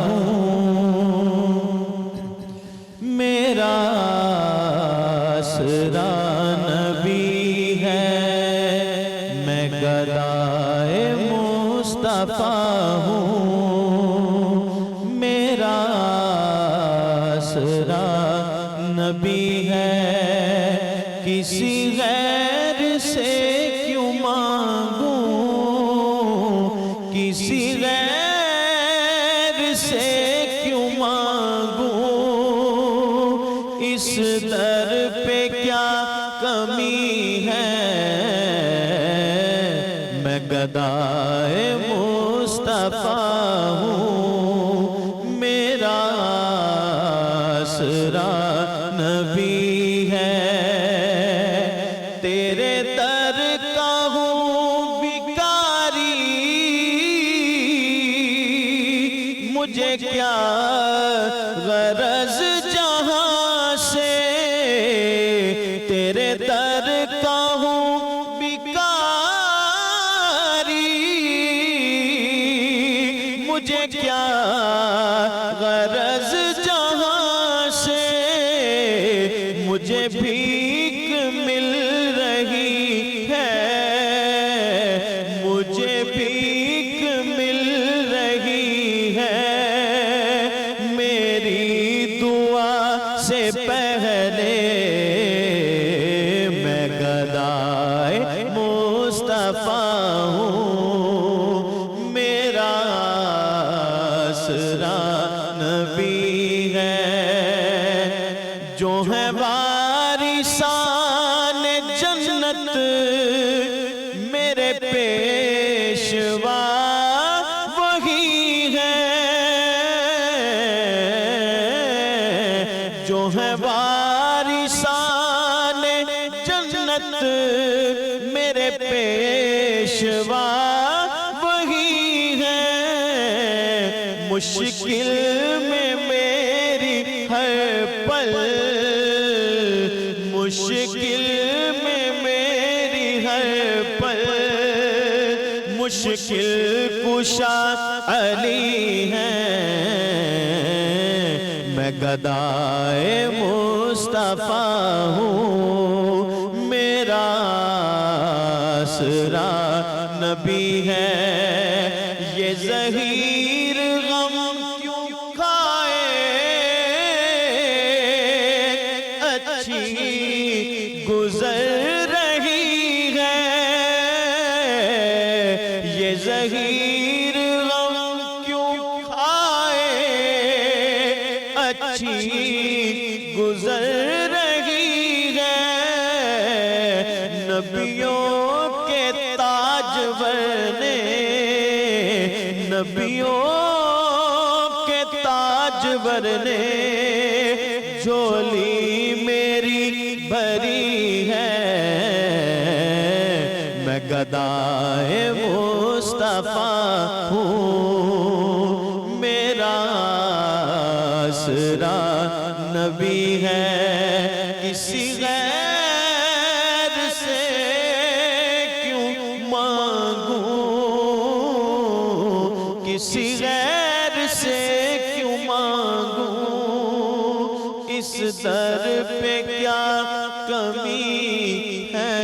हूँ, मेरा आसरा नबी है, मैं गदाए मुस्तफा हूँ, मेरा आसरा नबी है, किसी गैर से क्यों मांगूं, किसी गैर से क्यों मांगूं, इस दर पे क्या कमी है, मैं गदाए मुस्तफा हूँ, मेरा आसरा नबी है, तेरे दर का हूँ भिखारी, मुझे क्या गरज जहां से, तेरे दर का हूँ भिखारी, मुझे क्या गरज जहां से, मुझे भीख मिल रही है, मुझे भीख मिल रही है, मेरी दुआ से पहले मैं गदाए मुस्तफा हूँ, मेरा आसरा नबी है, जो है वारिसान जन्नत मेरे पेशवा वही है, जो है वारिसान जन्नत मेरे पेशवा वही है, मुश्किल में मेरी हर पल, मुश्किल में मेरी हर पल, मुश्किल कुशा अली है, मैं गदाए मुस्तफा हूँ, मेरा आसरा नबी है, ये ज़हीर गम क्यों खाए, अच्छी गुजर रही है, ये ज़हीर गम क्यों खाए, अच्छी गुजर रही है, नबियों के ताजवर ने, नबियों के ताजवर ने झोली मेरी भरी है, मैं गदाए मुस्तफा हूँ, मेरा आसरा नबी है, किसी गैर से क्यों मांगूं, किसी गैर से क्यों मांगूं, इस दर पे क्या कमी है,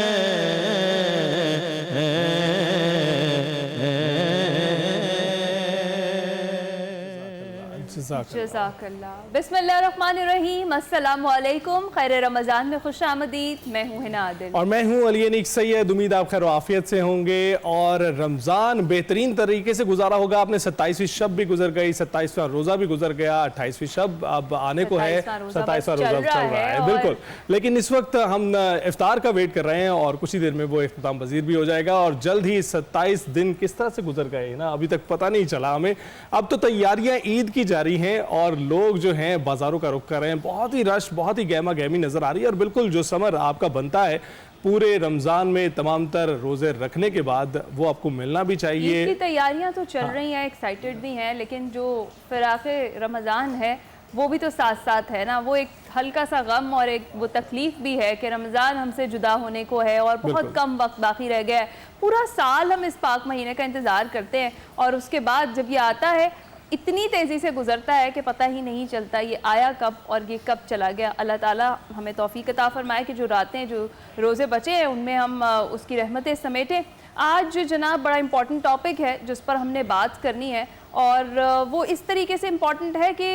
जज़ाकल्लाह। बिस्मिल्लाहिर्रहमानिर्रहीम, अस्सलामु अलैकुम, खैर रमज़ान में खुश आमदीद। मैं हूँ हिना आदिल और मैं हूँ अली अनीक सैयद। उम्मीद आप खैर आफियत से होंगे और रमज़ान बेहतरीन तरीके से गुजारा होगा। आपने 27वीं शब भी गुजर गई, 27वां रोज़ा भी गुजर गया, 28वीं शब अब आने को है, 27वां रोज़ा चल रहा है बिल्कुल। लेकिन इस वक्त हम इफ्तार का वेट कर रहे हैं और कुछ ही देर में वो इख्तिताम पज़ीर भी हो जाएगा और जल्द ही 27 दिन किस तरह से गुजर गए ना, अभी तक पता नहीं चला हमें। अब तो तैयारियां ईद की जारी हैं और लोग जो हैं बाजारों का रुख कर रहे हैं। बहुत ही रश, बहुत ही गहमा गहमी नजर आ रही है और बिल्कुल जो समर आपका बनता है पूरे रमज़ान में तमाम तर रोज़े रखने के बाद वो आपको मिलना भी चाहिए। ईद की तैयारियां तो चल रही हैं, एक्साइटेड भी हैं, लेकिन जो फिराक़े रमज़ान है वो भी तो साथ साथ है ना। वो एक हल्का सा गम और एक वो तकलीफ भी है कि रमज़ान हमसे जुदा होने को है और बहुत कम वक्त बाकी रह गया है। पूरा साल हम इस पाक महीने का इंतज़ार करते हैं और उसके बाद जब ये आता है इतनी तेज़ी से गुजरता है कि पता ही नहीं चलता ये आया कब और ये कब चला गया। अल्लाह ताला हमें तौफीक अता फरमाए कि जो रातें, जो रोज़े बचे हैं, उनमें हम उसकी रहमतें समेटें। आज जनाब बड़ा इम्पॉर्टेंट टॉपिक है जिस पर हमने बात करनी है, और वो इस तरीके से इम्पॉर्टेंट है कि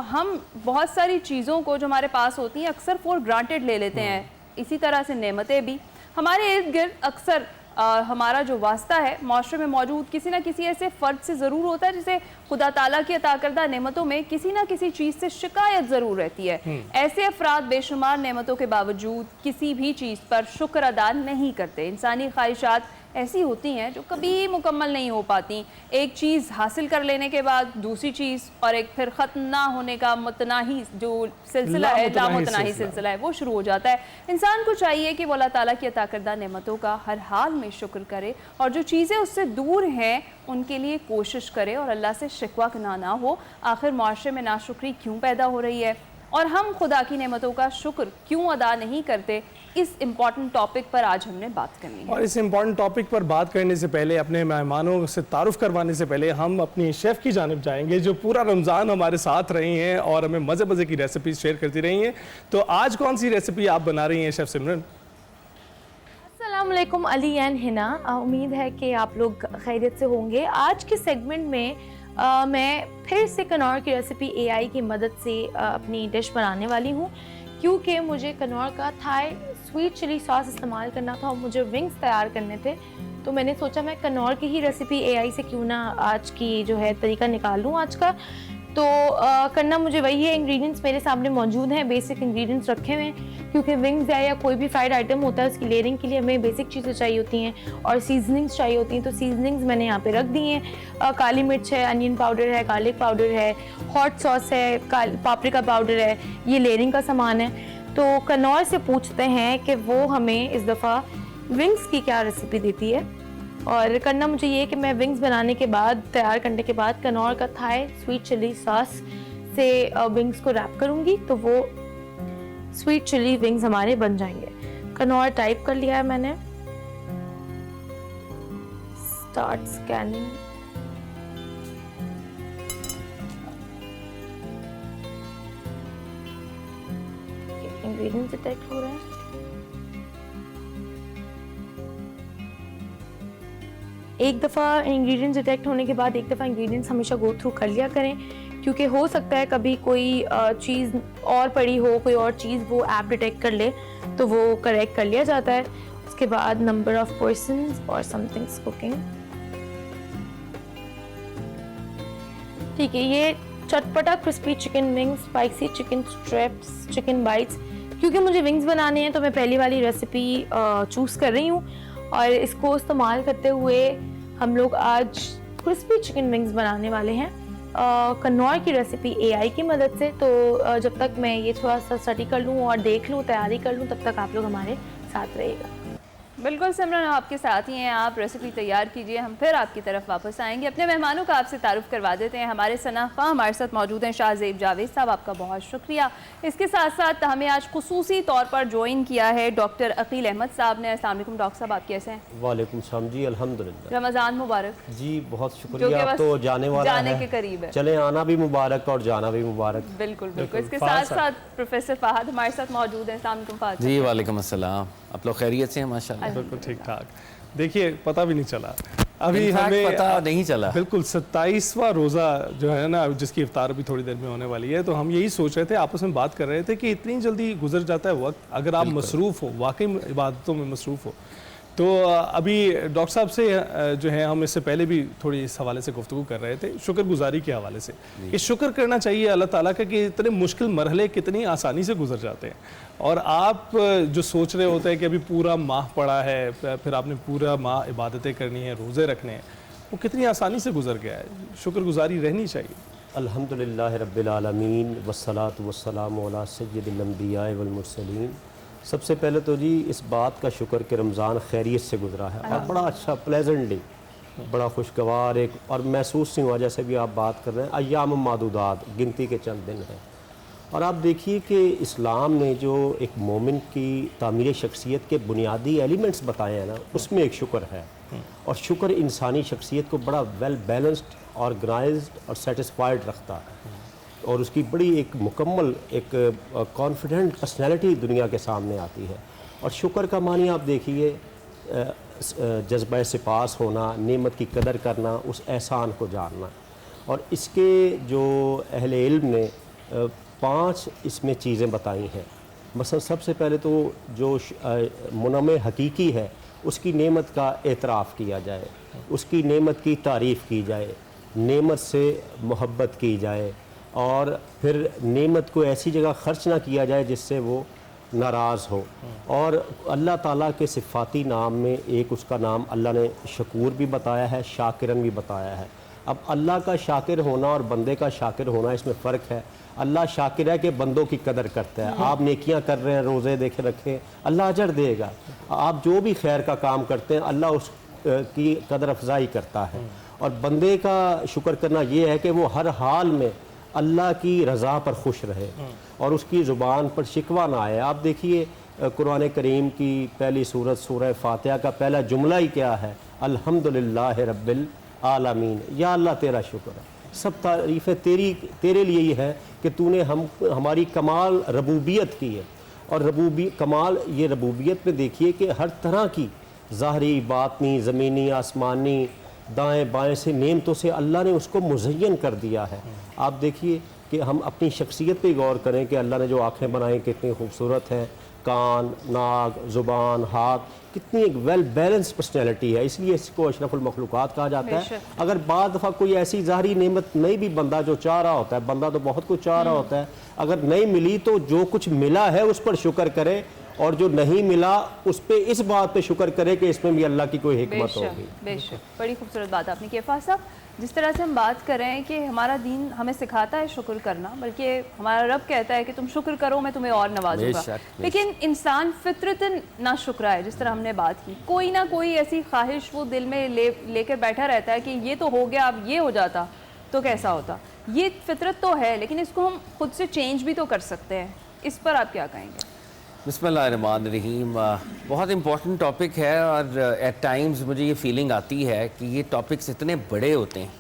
हम बहुत सारी चीज़ों को जो हमारे पास होती हैं अक्सर फॉर ग्रांटेड ले लेते हैं। इसी तरह से नेमतें भी हमारे इर्द गिर्द अक्सर हमारा जो वास्ता है माशरे में मौजूद किसी ना किसी ऐसे फ़र्द से ज़रूर होता है जिसे खुदा ताला की अता करदा नेमतों में किसी ना किसी चीज़ से शिकायत ज़रूर रहती है। ऐसे अफराद बेशुमार नेमतों के बावजूद किसी भी चीज़ पर शुक्र अदा नहीं करते। इंसानी ख्वाहिशात ऐसी होती हैं जो कभी मुकम्मल नहीं हो पाती। एक चीज़ हासिल कर लेने के बाद दूसरी चीज़, और एक फिर ख़त्म ना होने का मुतनाही जो सिलसिला है, लामुतनाही सिलसिला है, वो शुरू हो जाता है। इंसान को चाहिए कि वो अल्लाह ताला की अता करदा नेमतों का हर हाल में शुक्र करे, और जो चीज़ें उससे दूर हैं उनके लिए कोशिश करे और अल्लाह से शिकवा ना हो। आखिर माशरे में नाशुक्री क्यों पैदा हो रही है और हम खुदा की नेमतों का शुक्र क्यों अदा नहीं करते, इस इम्पॉर्टेंट टॉपिक पर आज हमने बात करनी है। और इस इम्पॉर्टेंट टॉपिक पर बात करने से पहले, अपने मेहमानों से तारुफ करवाने से पहले, हम अपनी शेफ़ की जानिब जाएंगे जो पूरा रमज़ान हमारे साथ रही हैं और हमें मज़े मज़े की रेसिपीज शेयर करती रही हैं। तो आज कौन सी रेसिपी आप बना रही हैं शेफ़ सिमरन? अस्सलाम वालेकुम अली एंड हिना, उम्मीद है कि आप लोग खैरियत से होंगे। आज के सेगमेंट में मैं फिर से कनौर की रेसिपी एआई की मदद से अपनी डिश बनाने वाली हूँ, क्योंकि मुझे कनौर का थाई स्वीट चिली सॉस इस्तेमाल करना था और मुझे विंग्स तैयार करने थे। तो मैंने सोचा मैं कनौर की ही रेसिपी एआई से क्यों ना आज की जो है तरीका निकालूँ आज का। तो करना मुझे वही है, इंग्रेडिएंट्स मेरे सामने मौजूद हैं, बेसिक इंग्रेडिएंट्स रखे हुए हैं, क्योंकि विंग्स या कोई भी फ्राइड आइटम होता है उसकी लेयरिंग के लिए हमें बेसिक चीज़ें चाहिए होती हैं और सीजनिंग्स चाहिए होती हैं। तो सीजनिंग्स मैंने यहाँ पे रख दी हैं। काली मिर्च है, अनियन पाउडर है, गार्लिक पाउडर है, हॉट सॉस है, पापरिका पाउडर है, ये लेयरिंग का सामान है। तो कनौर से पूछते हैं कि वो हमें इस दफ़ा विंग्स की क्या रेसिपी देती है। और करना मुझे ये कि मैं विंग्स बनाने के बाद, तैयार करने के बाद, कनौर का थाई स्वीट चिली सॉस से विंग्स को रैप करूँगी, तो वो स्वीट चिली विंग्स हमारे बन जाएंगे। कनौर टाइप कर लिया है मैंने। Start scanning. इंग्रेडिएंट्स डिटेक्ट हो रहे हैं। एक दफ़ा इंग्रेडिएंट्स डिटेक्ट होने के बाद एक दफ़ा इंग्रेडिएंट्स हमेशा गो थ्रू कर लिया करें, क्योंकि हो सकता है कभी कोई चीज़ और पड़ी हो, कोई और चीज़ वो ऐप डिटेक्ट कर ले, तो वो करेक्ट कर लिया जाता है। उसके बाद नंबर ऑफ पर्सन्स और समथिंग्स कुकिंग। ठीक है, ये चटपटा crispy chicken wings, spicy chicken strips, chicken bytes. क्योंकि मुझे विंग्स बनाने हैं तो मैं पहली वाली रेसिपी चूज़ कर रही हूँ, और इसको इस्तेमाल करते हुए हम लोग आज क्रिस्पी चिकन विंग्स बनाने वाले हैं कनौर की रेसिपी एआई की मदद से। तो जब तक मैं ये थोड़ा सा स्टडी कर लूँ और देख लूँ, तैयारी कर लूँ, तब तक आप लोग हमारे साथ रहिएगा। बिल्कुल सिमरन, आपके साथ ही हैं, आप रेसिपी तैयार कीजिए, हम फिर आपकी तरफ वापस आएंगे। अपने मेहमानों का आपसे तारुफ करवा देते हैं। हमारे सनाखा हमारे साथ मौजूद हैं शाहजेब जावेद साहब, आपका बहुत शुक्रिया। इसके साथ साथ हमें आज खुसूसी तौर पर ज्वाइन किया है डॉक्टर अकील अहमद साहब ने। अस्सलाम वालेकुम डॉक्टर साहब, आप कैसे हैं? वालेकुम सलाम जी, अल्हम्दुलिल्लाह। रमज़ान मुबारक जी, बहुत शुक्रिया। आप तो जाने वाला जाने है, के करीब है, चले आना भी मुबारक और जाना भी मुबारक। बिल्कुल बिल्कुल। इसके साथ साथ प्रोफेसर फहद हमारे साथ मौजूद हैं। अस्सलाम वालेकुम फहद जी, वालेकुम अस्सलाम। आप लोग खैरियत से हैं? माशाल्लाह, बिल्कुल ठीक ठाक। देखिए, पता भी नहीं चला अभी हमें, पता नहीं चला। बिल्कुल 27वां रोज़ा जो है ना, जिसकी इफ्तार भी थोड़ी देर में होने वाली है, तो हम यही सोच रहे थे, आपस में बात कर रहे थे कि इतनी जल्दी गुजर जाता है वक्त अगर आप मसरूफ़ हो, वाकई इबादतों में मसरूफ़ हो। तो अभी डॉक्टर साहब से जो है हम इससे पहले भी थोड़ी इस हवाले से गुफ्तगू कर रहे थे, शुक्रगुजारी के हवाले से कि शुक्र करना चाहिए अल्लाह ताला का कि इतने मुश्किल मरहले कितनी आसानी से गुजर जाते हैं। और आप जो सोच रहे होते हैं कि अभी पूरा माह पड़ा है, फिर आपने पूरा माह इबादतें करनी है, रोज़े रखने हैं, वो कितनी आसानी से गुजर गया है। शुक्रगुजारी रहनी चाहिए। अल्हम्दुलिल्लाह रब्बिल आलमीन वस्सलातु वस्सलामु अला सय्यिदिल अंबिया वल मुरसलीन। सबसे पहले तो जी इस बात का शुक्र कि रमज़ान खैरियत से गुजरा है और बड़ा अच्छा प्लेजेंट डे, बड़ा खुशगवार एक, और महसूस नहीं हुआ जैसे भी आप बात कर रहे हैं अय्याम मादूदात, गिनती के चंद दिन हैं। और आप देखिए कि इस्लाम ने जो एक मोमिन की तामीर शख्सियत के बुनियादी एलिमेंट्स बताए हैं ना, उसमें एक शुक्र है। और शुक्र इंसानी शख्सियत को बड़ा वेल बैलेंस्ड, ऑर्गेनाइज्ड और सेटिस्फाइड रखता है, और उसकी बड़ी एक मुकम्मल एक कॉन्फिडेंट पर्सनैलिटी दुनिया के सामने आती है। और शुक्र का मानी आप देखिए, जज्बा सिपास होना, नेमत की कदर करना, उस एहसान को जानना। और इसके जो अहले इल्म ने 5 इसमें चीज़ें बताई हैं। मसलन सबसे पहले तो जो मुनम हकीकी है उसकी नेमत का एतराफ़ किया जाए, उसकी नेमत की तारीफ़ की जाए, नेमत से मोहब्बत की जाए, और फिर नेमत को ऐसी जगह खर्च ना किया जाए जिससे वो नाराज़ हो। और अल्लाह ताला के सिफ़ाती नाम में एक उसका नाम अल्लाह ने शकूर भी बताया है, शाकिरन भी बताया है। अब अल्लाह का शाकिर होना और बंदे का शाकिर होना, इसमें फ़र्क है। अल्लाह शाकिर है कि बंदों की कदर करता है। आप नेकियां कर रहे हैं, रोज़े देखे रखें, अल्लाह अजर देगा। आप जो भी खैर का काम करते हैं, अल्लाह उस की कदर अफजाई करता है। और बंदे का शुक्र करना ये है कि वो हर हाल में अल्लाह की रज़ा पर खुश रहे और उसकी ज़ुबान पर शिकवा ना आए। आप देखिए कुरान करीम की पहली सूरत सूरह फातिहा का पहला जुमला ही क्या है? अल्हम्दुलिल्लाह रब्बिल आलमीन। या अल्लाह तेरा शुक्र है, सब तारीफ़ें तेरे लिए ही है कि तूने हमारी कमाल रबूबियत की है। और कमाल ये रबूबियत में देखिए कि हर तरह की ज़ाहरी, बातनी, ज़मीनी, आसमानी, दाएं बाएं से नेमतों से अल्लाह ने उसको मुज़य्यन कर दिया है। आप देखिए कि हम अपनी शख्सियत पे गौर करें कि अल्लाह ने जो आँखें बनाई कितनी खूबसूरत हैं, कान, नाक, ज़ुबान, हाथ, कितनी एक वेल बैलेंस पर्सनैलिटी है। इसलिए इसको अशरफुल मखलूक़ात कहा जाता है। अगर बाद दफ़ा कोई ऐसी ज़ाहरी नेमत नहीं भी बंदा जो चाह रहा होता है, बंदा तो बहुत कुछ चाह रहा होता है, अगर नहीं मिली तो जो कुछ मिला है उस पर शुक्र करे, और जो नहीं मिला उस पर इस बात पे शुक्र करे कि इसमें भी अल्लाह की कोई हिकमत होगी। बेशक, बड़ी खूबसूरत बात आपने की। फ़ाज़ साहब, जिस तरह से हम बात कर रहे हैं कि हमारा दीन हमें सिखाता है शुक्र करना, बल्कि हमारा रब कहता है कि तुम शुक्र करो, मैं तुम्हें और नवाजूंगा। लेकिन इंसान फितरतन ना शुक्रा है। जिस तरह हमने बात की, कोई ना कोई ऐसी ख्वाहिश वो दिल में लेकर बैठा रहता है कि ये तो हो गया, अब ये हो जाता तो कैसा होता। ये फितरत तो है, लेकिन इसको हम खुद से चेंज भी तो कर सकते हैं। इस पर आप क्या कहेंगे? बिस्मिल्लाहिर्रहमानिर्रहीम। बहुत इम्पोर्टेंट टॉपिक है, और एट टाइम्स मुझे ये फीलिंग आती है कि ये टॉपिक्स इतने बड़े होते हैं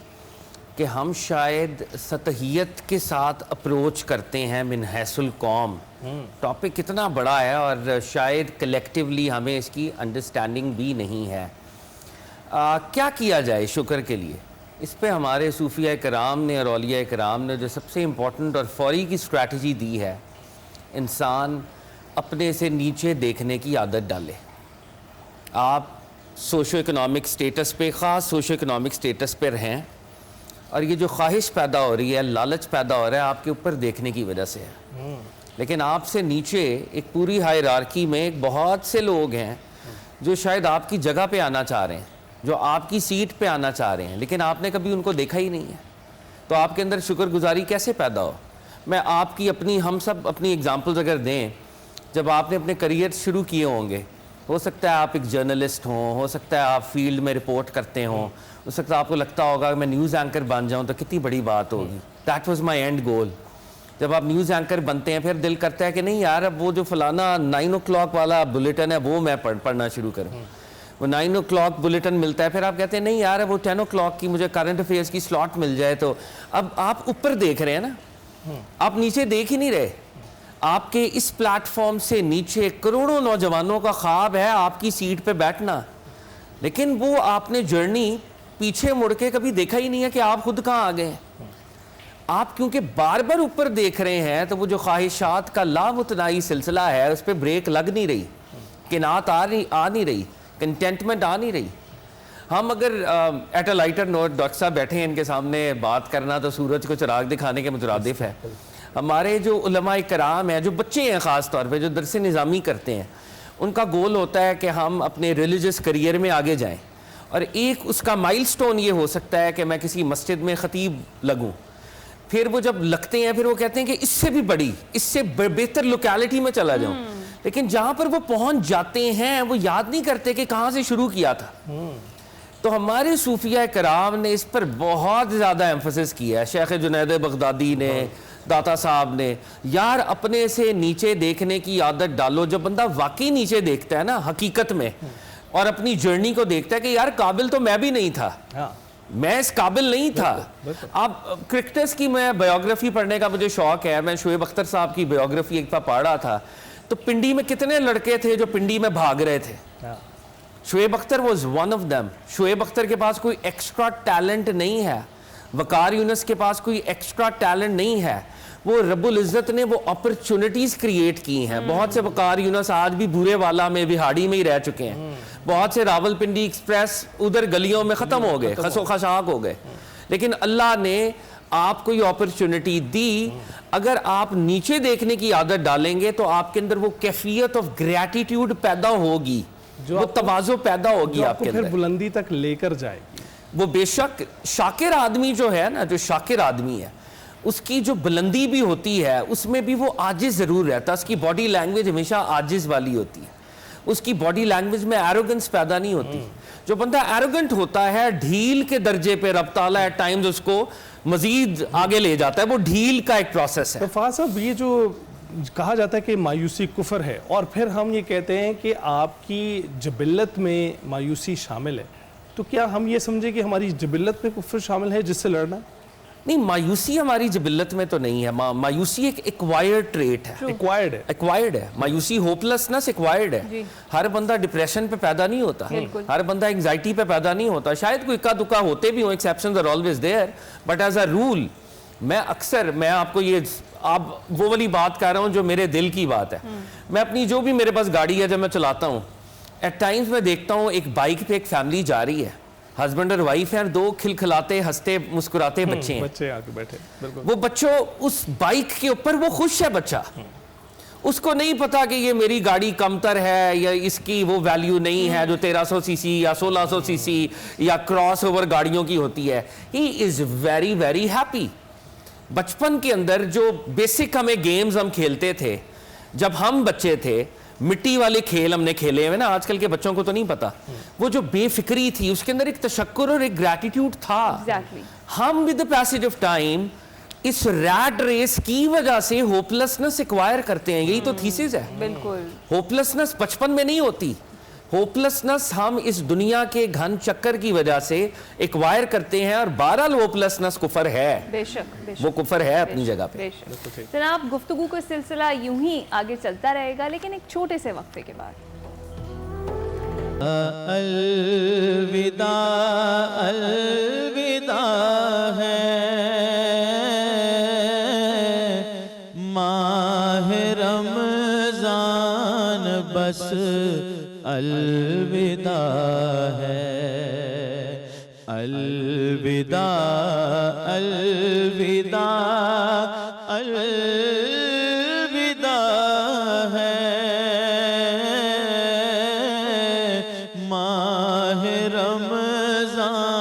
कि हम शायद सतहियत के साथ अप्रोच करते हैं मिन हैसुल कौम। टॉपिक कितना बड़ा है और शायद कलेक्टिवली हमें इसकी अंडरस्टैंडिंग भी नहीं है। क्या किया जाए शुक्र के लिए? इस पे हमारे सूफिया कराम ने और औलिया कराम ने जो सबसे इम्पोर्टेंट और फौरी की स्ट्रैटेजी दी है, इंसान अपने से नीचे देखने की आदत डाले। आप सोशो इकोनॉमिक स्टेटस पे, ख़ास सोशो इकोनॉमिक स्टेटस पे रहें, और ये जो ख्वाहिश पैदा हो रही है, लालच पैदा हो रहा है, आपके ऊपर देखने की वजह से है। लेकिन आपसे नीचे एक पूरी हायरार्की में एक बहुत से लोग हैं जो शायद आपकी जगह पे आना चाह रहे हैं, जो आपकी सीट पे आना चाह रहे हैं, लेकिन आपने कभी उनको देखा ही नहीं है। तो आपके अंदर शुक्रगुजारी कैसे पैदा हो? मैं आपकी हम सब अपनी एग्जांपल्स अगर दें, जब आपने अपने करियर शुरू किए होंगे, हो सकता है आप एक जर्नलिस्ट हों, हो सकता है आप फील्ड में रिपोर्ट करते हों, हो सकता है आपको लगता होगा मैं न्यूज़ एंकर बन जाऊं तो कितनी बड़ी बात होगी। दैट वाज माय एंड गोल। जब आप न्यूज़ एंकर बनते हैं, फिर दिल करता है कि नहीं यार, अब वो जो फलाना 9 o'clock वाला बुलेटिन है वो मैं पढ़ना शुरू करूँ। वो 9 o'clock बुलेटिन मिलता है, फिर आप कहते हैं नहीं यार, वो 10 o'clock की मुझे करंट अफेयर्स की स्लॉट मिल जाए। तो अब आप ऊपर देख रहे हैं ना, आप नीचे देख ही नहीं रहे। आपके इस प्लेटफॉर्म से नीचे करोड़ों नौजवानों का ख्वाब है आपकी सीट पे बैठना, लेकिन वो आपने जर्नी पीछे मुड़ के कभी देखा ही नहीं है कि आप खुद कहाँ आ गए। आप क्योंकि बार बार ऊपर देख रहे हैं, तो वो जो ख्वाहिशात का लामुतनाई सिलसिला है उस पर ब्रेक लग नहीं रही, किनात आ नहीं रही, कंटेंटमेंट आ नहीं रही। हम अगर at a lighter note, doctor साहब बैठे हैं, इनके सामने बात करना तो सूरज को चिराग दिखाने के मुतरादिफ है। हमारे जो उलमाए कराम हैं, जो बच्चे हैं ख़ास तौर पे, जो दरस निज़ामी करते हैं, उनका गोल होता है कि हम अपने रिलीजियस करियर में आगे जाएं, और एक उसका माइलस्टोन ये हो सकता है कि मैं किसी मस्जिद में ख़तीब लगूं। फिर वो जब लगते हैं, फिर वो कहते हैं कि इससे भी बड़ी, इससे बेहतर लोकेलिटी में चला जाऊं। लेकिन जहाँ पर वो पहुँच जाते हैं, वो याद नहीं करते कि कहाँ से शुरू किया था। तो हमारे सूफिया कराम ने इस पर बहुत ज़्यादा एम्फसिस किया है। शेख जुनैद बगदादी ने, दाता साहब ने, यार अपने से नीचे देखने की आदत डालो। जब बंदा वाकई नीचे देखता है ना हकीकत में, और अपनी जर्नी को देखता है कि यार काबिल तो मैं भी नहीं था, हाँ मैं इस काबिल नहीं था। आप क्रिकेटर्स की मैं बायोग्राफी पढ़ने का मुझे शौक है, मैं शोएब अख्तर साहब की बायोग्राफी एक बार पढ़ रहा था, तो पिंडी में कितने लड़के थे जो पिंडी में भाग रहे थे। हाँ Shoaib Akhtar was one of them. Shoaib Akhtar के पास कोई एक्स्ट्रा टैलेंट नहीं है, वकार यूनुस के पास कोई एक्स्ट्रा टैलेंट नहीं है, वो रब्बुल इज़्ज़त ने वो अपॉर्चुनिटीज क्रिएट की हैं। बहुत से वकार यूनुस आज भी बुरे वाला में बिहाड़ी में ही रह चुके हैं, बहुत से रावलपिंडी एक्सप्रेस उधर गलियों में ख़त्म हो गए, खसो खशाक हो गए, लेकिन अल्लाह ने आपको ये अपॉर्चुनिटी दी। अगर आप नीचे देखने की आदत डालेंगे तो आपके अंदर वो कैफियत ऑफ ग्रैटिट्यूड पैदा होगी, वो तवाज़ो पैदा होगी आपके फिर अंदर, बुलंदी तक लेकर जाएगी। वो बेशक शाकिर आदमी जो है ना, जो शाकिर आदमी है उसकी जो बुलंदी भी होती है उसमें भी वो आजिज़ ज़रूर रहता है, उसकी बॉडी लैंग्वेज हमेशा आजिज़ वाली होती है, उसकी बॉडी लैंग्वेज में एरोगेंस पैदा नहीं होती। जो बंदा एरोगेंट होता है ढील के दर्जे पे रब ताला एट टाइम्स उसको मजीद आगे ले जाता है, वो ढील का एक प्रोसेस है। तो फवाद साहब, ये जो कहा जाता है कि मायूसी कुफर है, और फिर हम ये कहते हैं कि आपकी जबिल्लत में मायूसी शामिल है, तो क्या हम ये समझे कि हमारी जबिल्लत में कुफर शामिल है जिससे लड़ना? नहीं, मायूसी हमारी जबिल्लत में तो नहीं है। मायूसी एक एक्वायर्ड ट्रेट है, एक्वायर्ड है। मायूसी होपलेसनेस एक्वायर्ड है। हर बंदा डिप्रेशन पे पैदा नहीं होता, हर बंदा एंजाइटी पे पैदा नहीं होता, शायद कोई इक्का दुक्का होते भी हो, exceptions are always there, but as a rule मैं आपको ये आप वो वाली बात कह रहा हूँ जो मेरे दिल की बात है। मैं अपनी जो भी मेरे पास गाड़ी है जब मैं चलाता हूँ, एट टाइम्स मैं देखता हूँ एक बाइक पे एक फैमिली जा रही है, हस्बैंड और वाइफ हैं, दो खिलखिलाते हंसते मुस्कुराते बच्चे हैं, बच्चे आके बैठे, बिल्कुल। वो बच्चों उस बाइक के ऊपर वो खुश है बच्चा, उसको नहीं पता कि ये मेरी गाड़ी कमतर है या इसकी वो वैल्यू नहीं है जो 1300 सीसी या 1600 सीसी या क्रॉस ओवर गाड़ियों की होती है। He is very very happy. बचपन के अंदर जो बेसिक हमें गेम्स हम खेलते थे जब हम बच्चे थे, मिट्टी वाले खेल हमने खेले हैं ना, आजकल के बच्चों को तो नहीं पता, वो जो बेफिक्री थी उसके अंदर एक तशक्कुर और एक ग्रैटिट्यूड था। हम with the passage of time इस रैट रेस की वजह से होपलेसनेस एक्वायर करते हैं, यही तो थीसिस है। बिल्कुल, होपलेसनेस बचपन में नहीं होती, होपलेसनेस हम इस दुनिया के घन चक्कर की वजह से एक्वायर करते हैं, और बहरहाल होपलेसनेस कुफर है, बेशक वो कुफर है अपनी जगह पे। जनाब, गुफ्तगू का सिलसिला यूं ही आगे चलता रहेगा, लेकिन एक छोटे से वक्फे के बाद। अलविदा अलविदा है माह रमजान, बस अलविदा है, अलविदा अलविदा अलविदा है माह रमजान,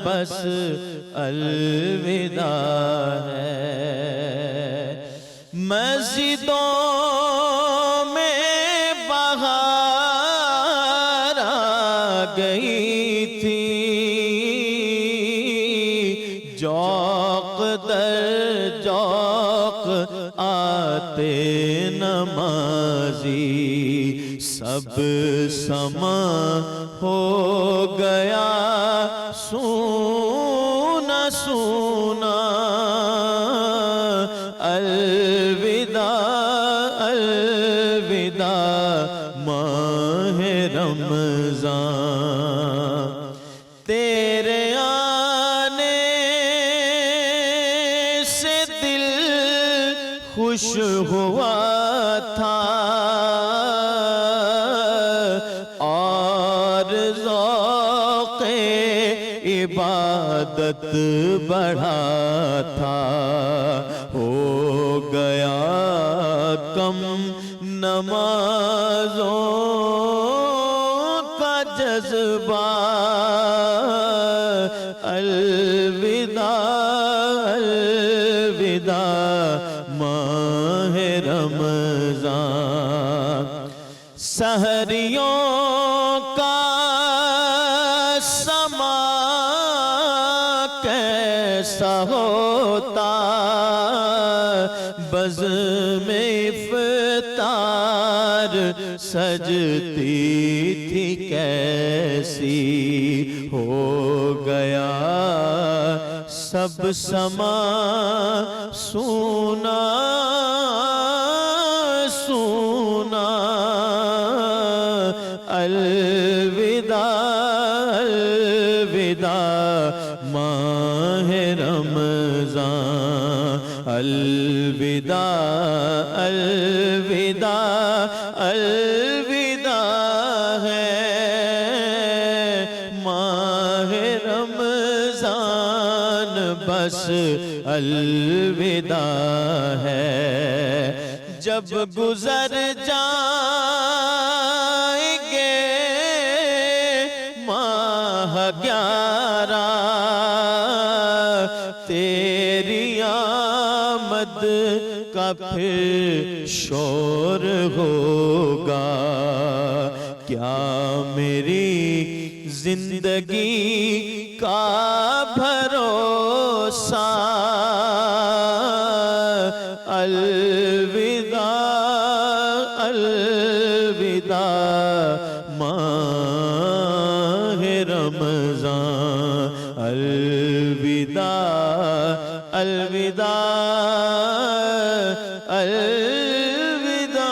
बस अलविदा है। मस्जिदों में बहार आ गई थी, जौक दर जौक आते नमाजी, सब समा हो गया सूना सूना, अलविदा अलविदा माह रमजान, तेरे आने से दिल खुश हुआ था, और ज़ौक़े इबादत बढ़ा था, हो गया कम नमाज़ों का जज्बा, अलविदा अलविदा माह रमज़ान। सहरियों का समा कैसा होता, बज़ में इफ्तार सजती थी सब समा सूना सूना, अलविदा अलविदा माह रमज़ान, अलविदा अलविदा अलविदा है माह रमज़ान, बस अलविदा है। जब गुजर जाएंगे माह 11, तेरी आमद का फिर शोर होगा, क्या मेरी जिंदगी का भरोसा, अलविदा अलविदा माह रमज़ान, अलविदा अलविदा अलविदा।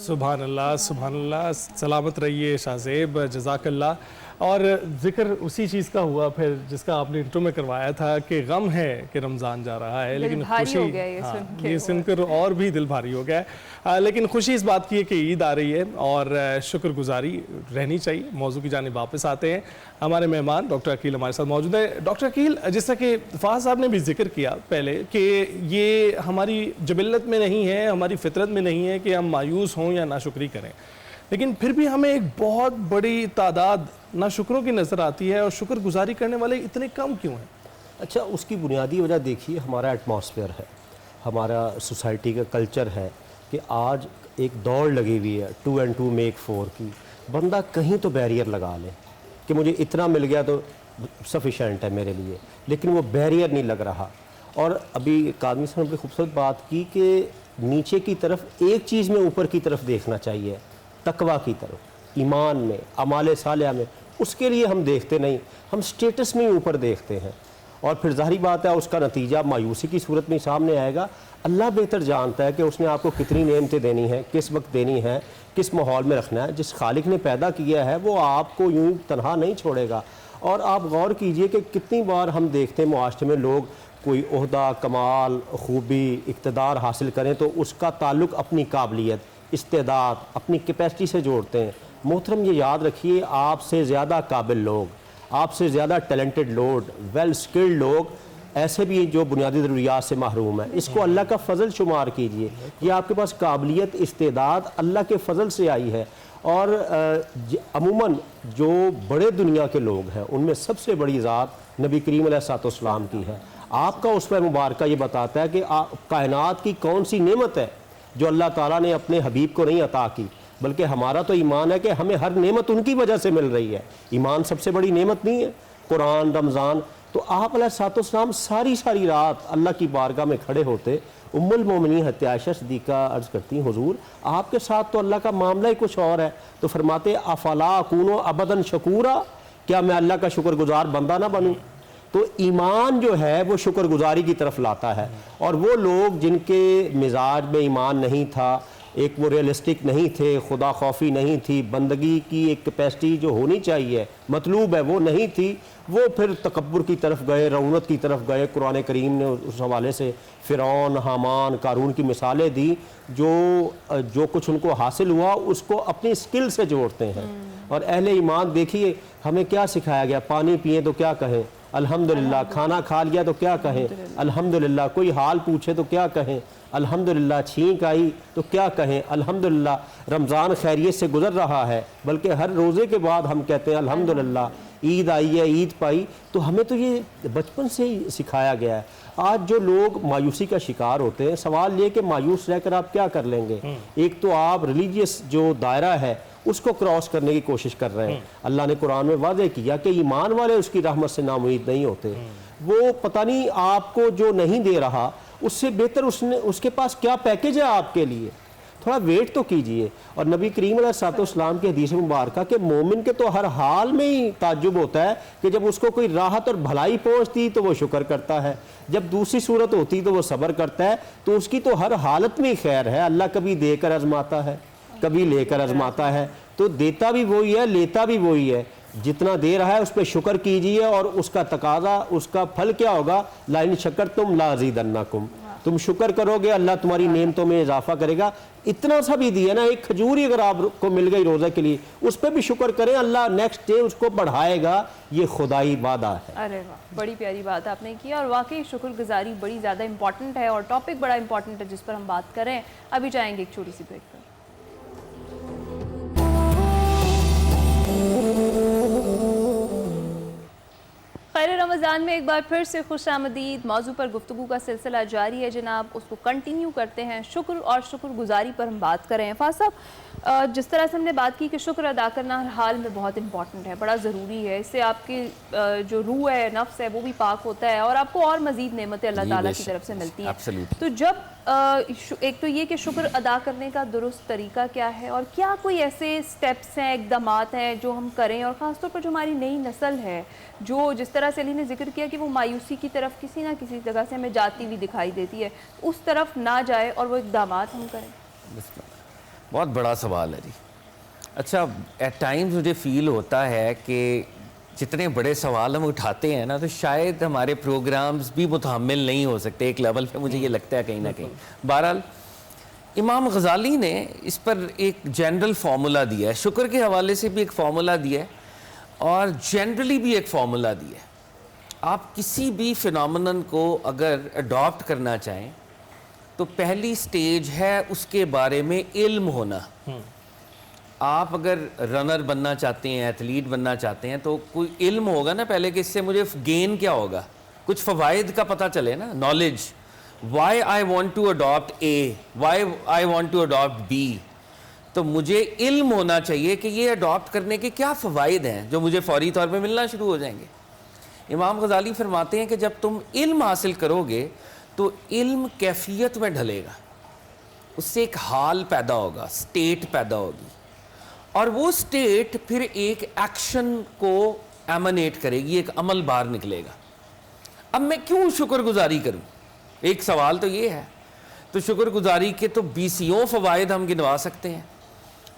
सुभान अल्लाह सुभान अल्लाह। सलामत रहिए शाहज़ेब, जज़ाकल्लाह। और जिक्र उसी चीज़ का हुआ फिर जिसका आपने इंट्रो में करवाया था कि गम है कि रमज़ान जा रहा है, लेकिन भारी खुशी हो गया ये हाँ, सुन के ये सुनकर और भी दिल भारी हो गया है। लेकिन खुशी इस बात की है कि ईद आ रही है और शुक्रगुजारी रहनी चाहिए। मौजू की जानिब वापस आते हैं। हमारे मेहमान डॉक्टर अकील हमारे साथ मौजूद है। डॉक्टर अकील, जैसा कि फ़ाज़ साहब ने भी जिक्र किया पहले कि ये हमारी जबिल्लत में नहीं है, हमारी फितरत में नहीं है कि हम मायूस हों या नाशुक्री करें, लेकिन फिर भी हमें एक बहुत बड़ी तादाद नाशुक्रों की नज़र आती है और शुक्रगुजारी करने वाले इतने कम क्यों हैं? अच्छा, उसकी बुनियादी वजह देखिए हमारा एटमॉस्फेयर है, हमारा सोसाइटी का कल्चर है कि आज एक दौड़ लगी हुई है 2 and 2 मेक 4 की। बंदा कहीं तो बैरियर लगा ले कि मुझे इतना मिल गया तो सफिशेंट है मेरे लिए, लेकिन वो बैरियर नहीं लग रहा। और अभी कादमी साहब ने बड़ी खूबसूरत बात की कि नीचे की तरफ एक चीज़ में ऊपर की तरफ देखना चाहिए, तकवा की तरफ, ईमान में, अमाल सालिहा में। उसके लिए हम देखते नहीं, हम स्टेटस में ही ऊपर देखते हैं और फिर जाहिर बात है उसका नतीजा मायूसी की सूरत में सामने आएगा। अल्लाह बेहतर जानता है कि उसने आपको कितनी नेमतें देनी है, किस वक्त देनी है, किस माहौल में रखना है। जिस खालिक ने पैदा किया है वो आपको यूं तनहा नहीं छोड़ेगा। और आप गौर कीजिए कि कितनी बार हम देखते हैं मुआशरे में लोग कोई ओहदा, कमाल, खूबी, इक़्तिदार हासिल करें तो उसका ताल्लुक़ अपनी काबिलियत, इस्तेदाद, अपनी कैपेसिटी से जोड़ते हैं। मोहतरम ये याद रखिए, आपसे ज़्यादा काबिल लोग, आपसे ज़्यादा टैलेंटेड लोग, वेल स्किल्ड लोग ऐसे भी जो बुनियादी ज़रूरियात से महरूम है। इसको अल्लाह का फ़ज़ल शुमार कीजिए। ये आपके पास काबिलियत, इस्तेदाद अल्लाह के फ़ज़ल से आई है। और अमूमन जो बड़े दुनिया के लोग हैं उनमें सबसे बड़ी ज़ात नबी करीम अलैहिस्सलाम की है। आपका उसमें मुबारका ये बताता है कि कायनात की कौन सी नेमत है जो अल्लाह ताला ने अपने हबीब को नहीं अता की, बल्कि हमारा तो ईमान है कि हमें हर नेमत उनकी वजह से मिल रही है। ईमान सबसे बड़ी नेमत नहीं है? कुरान, रमज़ान। तो आप अलैहिस्सलाम सारी सारी रात अल्लाह की बारगाह में खड़े होते। उम्मुल मोमिनीन हज़रत आयशा सिद्दीक़ा अर्ज़ करती हैं, हुज़ूर आपके साथ तो अल्लाह का मामला ही कुछ और है। तो फरमाते अफ़ला अकूनु अबदन शकूरा, क्या मैं अल्लाह का शुक्रगुजार बंदा ना बनूँ? तो ईमान जो है वो शुक्रगुजारी की तरफ लाता है। और वो लोग जिनके मिजाज में ईमान नहीं था, एक वो रियलिस्टिक नहीं थे, खुदा खौफी नहीं थी, बंदगी की एक कैपेसिटी जो होनी चाहिए मतलूब है वो नहीं थी, वो फिर तकब्बुर की तरफ गए, रऊनत की तरफ गए। कुरान करीम ने उस हवाले से फ़िरौन, हामान, कारून की मिसालें दी। जो कुछ उनको हासिल हुआ उसको अपनी स्किल से जोड़ते हैं। और अहले ईमान देखिए हमें क्या सिखाया गया, पानी पिए तो क्या कहें अल्हम्दुलिल्लाह, खाना खा लिया तो क्या कहें अल्हम्दुलिल्लाह, कोई हाल पूछे तो क्या कहें अल्हम्दुलिल्लाह, छींक आई तो क्या कहें अल्हम्दुलिल्लाह, रमज़ान खैरियत से गुजर रहा है, बल्कि हर रोज़े के बाद हम कहते हैं अल्हम्दुलिल्लाह, ईद आई है, ईद पाई। तो हमें तो ये बचपन से ही सिखाया गया है। आज जो लोग मायूसी का शिकार होते हैं, सवाल ये कि मायूस रहकर आप क्या कर लेंगे? एक तो आप रिलीजियस जो दायरा है उसको क्रॉस करने की कोशिश कर रहे हैं। अल्लाह ने कुरान में वादे किया कि ईमान वाले उसकी रहमत से नाउमीद नहीं होते। वो पता नहीं आपको जो नहीं दे रहा उससे बेहतर उसके पास क्या पैकेज है आपके लिए। थोड़ा वेट तो कीजिए। और नबी करीम अलैहिस्सलाम की हदीस मुबारक के मोमिन के तो हर हाल में ही ताज्जुब होता है कि जब उसको कोई राहत और भलाई पहुंचती तो वो शुक्र करता है, जब दूसरी सूरत होती तो वो सब्र करता है। तो उसकी तो हर हालत में खैर है। अल्लाह कभी देकर आजमाता है, कभी लेकर आजमाता है, तो देता भी वही है, लेता भी वही है। जितना दे रहा है उस पर शुक्र कीजिए और उसका तकाजा, उसका फल क्या होगा, लाइन शक्कर तुम लाज़ीदन्नकुम, तुम शुक्र करोगे अल्लाह तुम्हारी नेमतों में इजाफा करेगा। इतना सा भी दिया ना, एक खजूर ही अगर आपको मिल गई रोज़ा के लिए, उस पर भी शुक्र करें, अल्लाह नेक्स्ट डे उसको बढ़ाएगा। ये खुदाई वादा है। अरे वाह, बड़ी प्यारी बात आपने की और वाकई शुक्रगुजारी बड़ी ज़्यादा इंपॉर्टेंट है और टॉपिक बड़ा इंपॉर्टेंट है जिस पर हम बात करें। अभी जाएंगे एक छोटी सी ब्रेक पर। खैर रमज़ान में एक बार फिर से खुश आमदीद। मौजू पर गुफ्तगू का सिलसिला जारी है जनाब, उसको कंटिन्यू करते हैं। शुक्र और शुक्रगुजारी पर हम बात करें। फ़ाज़ साहब, जिस तरह से हमने बात की कि शुक्र अदा करना हर हाल में बहुत इंपॉर्टेंट है, बड़ा ज़रूरी है। इससे आपकी जो रूह है, नफ्स है, वो भी पाक होता है और आपको और मज़ीद नेमतें अल्लाह ताला की तरफ से मिलती हैं। तो जब एक तो ये कि शुक्र अदा करने का दुरुस्त तरीका क्या है और क्या कोई ऐसे स्टेप्स हैं, इक़दामात हैं जो हम करें, और ख़ासतौर पर जो हमारी नई नस्ल है जो जिस तरह से अली ने जिक्र किया कि वो मायूसी की तरफ किसी ना किसी जगह से हमें जाती हुई दिखाई देती है, उस तरफ ना जाए और वो इक़दामात हम करें। बहुत बड़ा सवाल है जी। अच्छा, एट टाइम्स मुझे फ़ील होता है कि जितने बड़े सवाल हम उठाते हैं ना, तो शायद हमारे प्रोग्राम्स भी मुतहम्मिल नहीं हो सकते एक लेवल पे, मुझे ये लगता है कहीं ना कहीं। बहरहाल इमाम गज़ाली ने इस पर एक जनरल फार्मूला दिया है, शुक्र के हवाले से भी एक फार्मूला दिया है और जनरली भी एक फार्मूला दिया है। आप किसी भी फिनोमेनन को अगर अडॉप्ट करना चाहें तो पहली स्टेज है उसके बारे में इल्म होना। आप अगर रनर बनना चाहते हैं, एथलीट बनना चाहते हैं, तो कोई इल्म होगा ना पहले कि इससे मुझे गेन क्या होगा, कुछ फ़वाइद का पता चले ना, knowledge. Why I want to adopt A, why I want to adopt B. तो मुझे इल्म होना चाहिए कि ये अडॉप्ट करने के क्या फ़वाइद हैं जो मुझे फौरी तौर पर मिलना शुरू हो जाएंगे। इमाम गज़ाली फरमाते हैं कि जब तुम इल्म हासिल करोगे तो इल्म कैफियत में ढलेगा, उससे एक हाल पैदा होगा, स्टेट पैदा होगी, और वो स्टेट फिर एक एक्शन को एमनेट करेगी, एक अमल बाहर निकलेगा। अब मैं क्यों शुक्रगुजारी करूं, एक सवाल तो ये है। तो शुक्रगुजारी के तो 20 फ़वाइद हम गिनवा सकते हैं।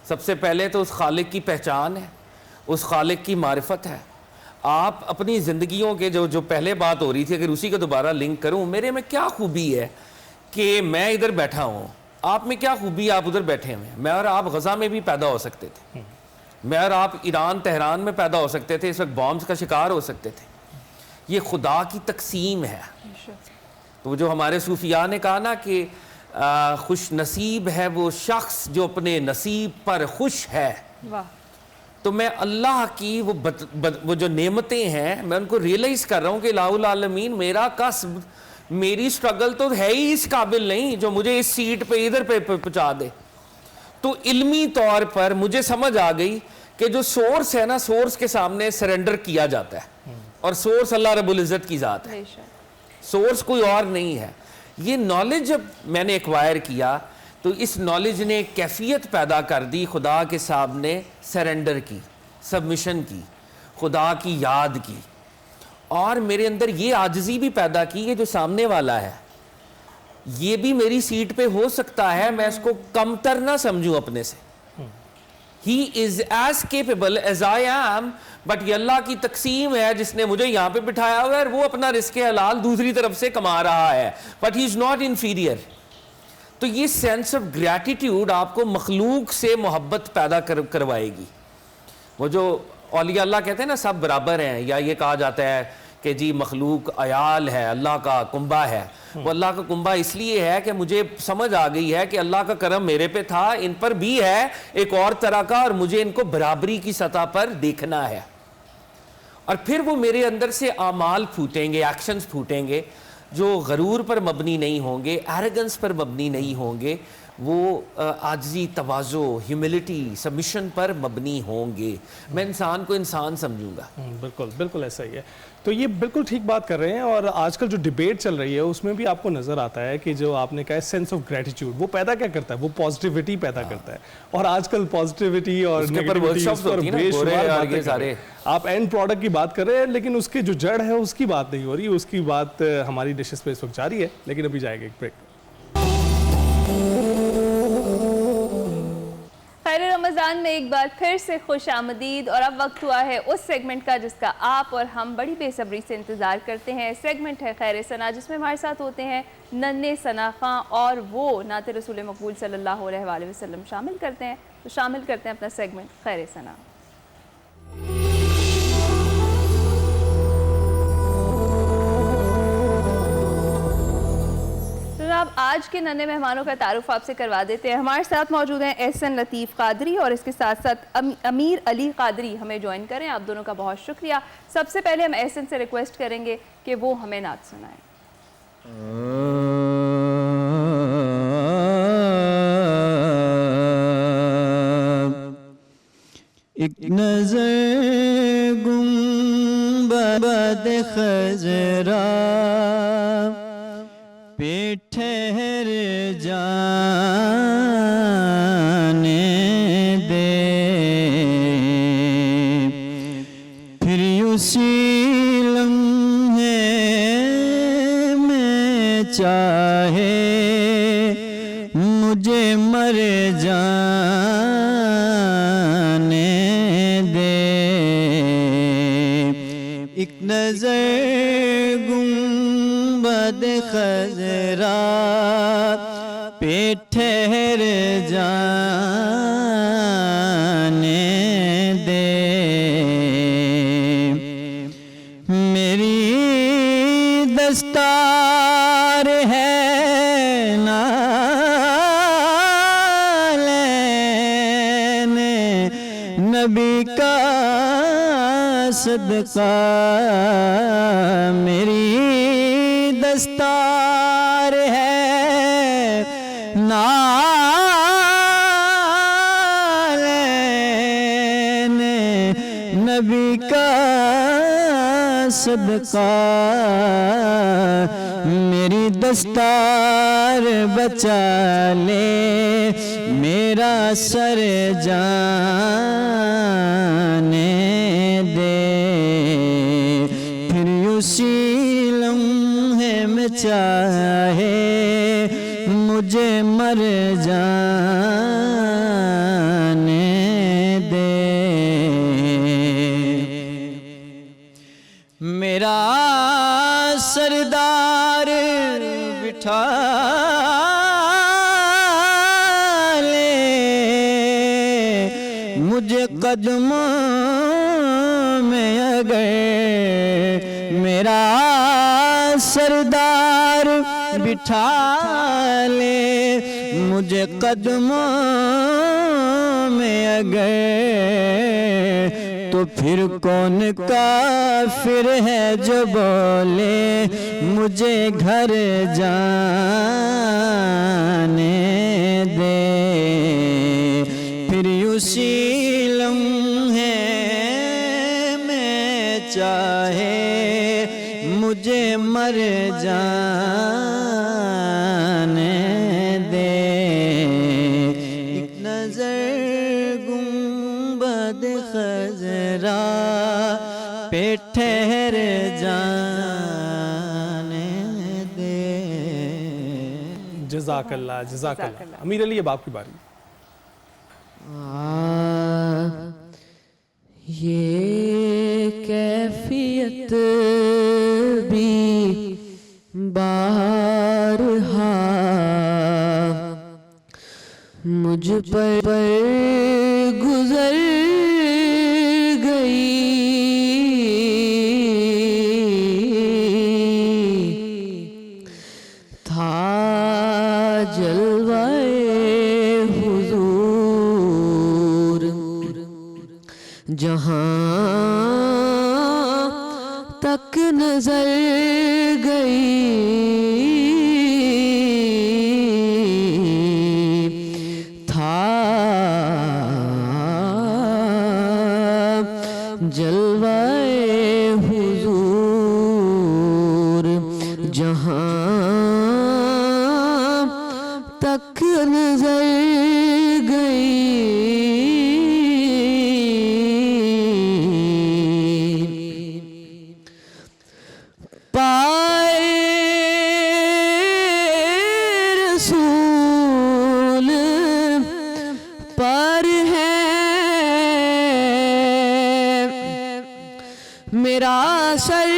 सबसे पहले तो उस खालिक की पहचान है, उस खालिक की मारिफत है। आप अपनी ज़िंदगियों के जो पहले बात हो रही थी, अगर उसी को दोबारा लिंक करूं, मेरे में क्या खूबी है कि मैं इधर बैठा हूं, आप में क्या खूबी है आप उधर बैठे हुए हैं। मैं और आप गज़ा में भी पैदा हो सकते थे, मैं और आप ईरान तेहरान में पैदा हो सकते थे, इस वक्त बॉम्ब्स का शिकार हो सकते थे। ये खुदा की तकसीम है। तो जो हमारे सूफिया ने कहा ना कि खुश नसीब है वो शख्स जो अपने नसीब पर खुश है। वाह। तो मैं अल्लाह की वो जो नेमतें हैं, मैं उनको रियलाइज़ कर रहा हूँ कि इलाहुल आलमीन मेरा कसब, मेरी स्ट्रगल तो है ही इस काबिल नहीं जो मुझे इस सीट पे इधर पे पहुँचा दे। तो इल्मी तौर पर मुझे समझ आ गई कि जो सोर्स है ना, सोर्स के सामने सरेंडर किया जाता है और सोर्स अल्लाह रब्बुल इज़्ज़त की ज़ात है, सोर्स कोई और नहीं है। ये नॉलेज जब मैंने एक्वायर किया तो इस नॉलेज ने कैफियत पैदा कर दी, खुदा के सामने सरेंडर की, सबमिशन की, खुदा की याद की, और मेरे अंदर ये आजिज़ी भी पैदा की कि जो सामने वाला है ये भी मेरी सीट पे हो सकता है, मैं इसको कमतर ना समझूं अपने से। He is as capable as I am, but ये अल्लाह की तकसीम है जिसने मुझे यहाँ पे बिठाया हुआ है और वो अपना रिस्क हलाल दूसरी तरफ से कमा रहा है, but he is not inferior. तो ये सेंस ऑफ ग्रैटिट्यूड आपको मखलूक से मोहब्बत पैदा करवाएगी। वो जो औलिया अल्लाह कहते हैं ना सब बराबर हैं, या ये कहा जाता है कि जी मखलूक अयाल है, अल्लाह का कुंबा है। वो अल्लाह का कुंबा इसलिए है कि मुझे समझ आ गई है कि अल्लाह का करम मेरे पे था, इन पर भी है एक और तरह का, और मुझे इनको बराबरी की सतह पर देखना है। और फिर वो मेरे अंदर से आमाल फूटेंगे, एक्शंस फूटेंगे जो गरूर पर मबनी नहीं होंगे, एरोगेंस पर मबनी नहीं होंगे, वो आजिज़ी, तवाज़ो, ह्यूमिलिटी, सबमिशन पर मबनी होंगे। मैं इंसान को इंसान समझूंगा। बिल्कुल बिल्कुल ऐसा ही है। तो ये बिल्कुल ठीक बात कर रहे हैं। और आजकल जो डिबेट चल रही है उसमें भी आपको नज़र आता है कि जो आपने कहा सेंस ऑफ ग्रेटिट्यूड वो पैदा क्या करता है, वो पॉजिटिविटी पैदा करता है। और आजकल पॉजिटिविटी और उसके ऊपर नेगेटिविटी workshops उस पर होती है ना, बेशुमार गोरे और बातें ये कर रहे हैं। सारे। आप एंड प्रोडक्ट की बात कर रहे हैं लेकिन उसकी जो जड़ है उसकी बात नहीं हो रही। उसकी बात हमारी डिशेस पे इस वक्त जारी है, लेकिन अभी जाएगा एक ब्रेक। खैर रमज़ान में एक बार फिर से खुश आमदीद। और अब वक्त हुआ है उस सेगमेंट का जिसका आप और हम बड़ी बेसब्री से इंतज़ार करते हैं। सेगमेंट है खैर सना, जिसमें हमारे साथ होते हैं नन्हे सना खां और वो नात रसूल मकबूल सल्लल्लाहु अलैहि वसल्लम शामिल करते हैं। तो शामिल करते हैं अपना सेगमेंट खैर सना। अब आज के नन्हे मेहमानों का तारुफ आपसे करवा देते हैं। हमारे साथ मौजूद हैं एहसन लतीफ़ कादरी और इसके साथ साथ अमीर अली कादरी हमें ज्वाइन करें। आप दोनों का बहुत शुक्रिया। सबसे पहले हम एहसन से रिक्वेस्ट करेंगे कि वो हमें नात सुनाएं। एक नजर गुंबद खजरा पे ठहर जाने दे, फिर उसी लम्हे में चाहे मुझे मर जाने दे। एक नजर गुंबद खजरा पे ठहर जाने दे, मेरी दस्तार है नालेने नबी का सदका, मेरी दस्तार है नालेने नबी का सदका, मेरी दस्तार बचा ले मेरा सर जाने दे, फिर उसी लम्हे में चाहे मुझे मर जाने दे। मेरा सरदार बिठा ले मुझे कदमों में अगर, मेरा सरदार बिठा ले मुझे कदमों में अगर, तो फिर कौन काफिर है जो बोले मुझे घर जाने दे, फिर उसी लम्हे में चाहे मुझे मर जाने दे। एक नजर गुंबद खजरा पे ठहर जाने दे। जज़ाकल्लाह जज़ाकल्लाह। अमीर अली अब आपकी बारी। ये कैफियत भी बारहा मुझ पर गुजर गई, था जलवाए हुजूर जहां तक नजर गई, जलवाए हुजूर जहाँ तक नजर गई पाए रसूल पर है मेरा सर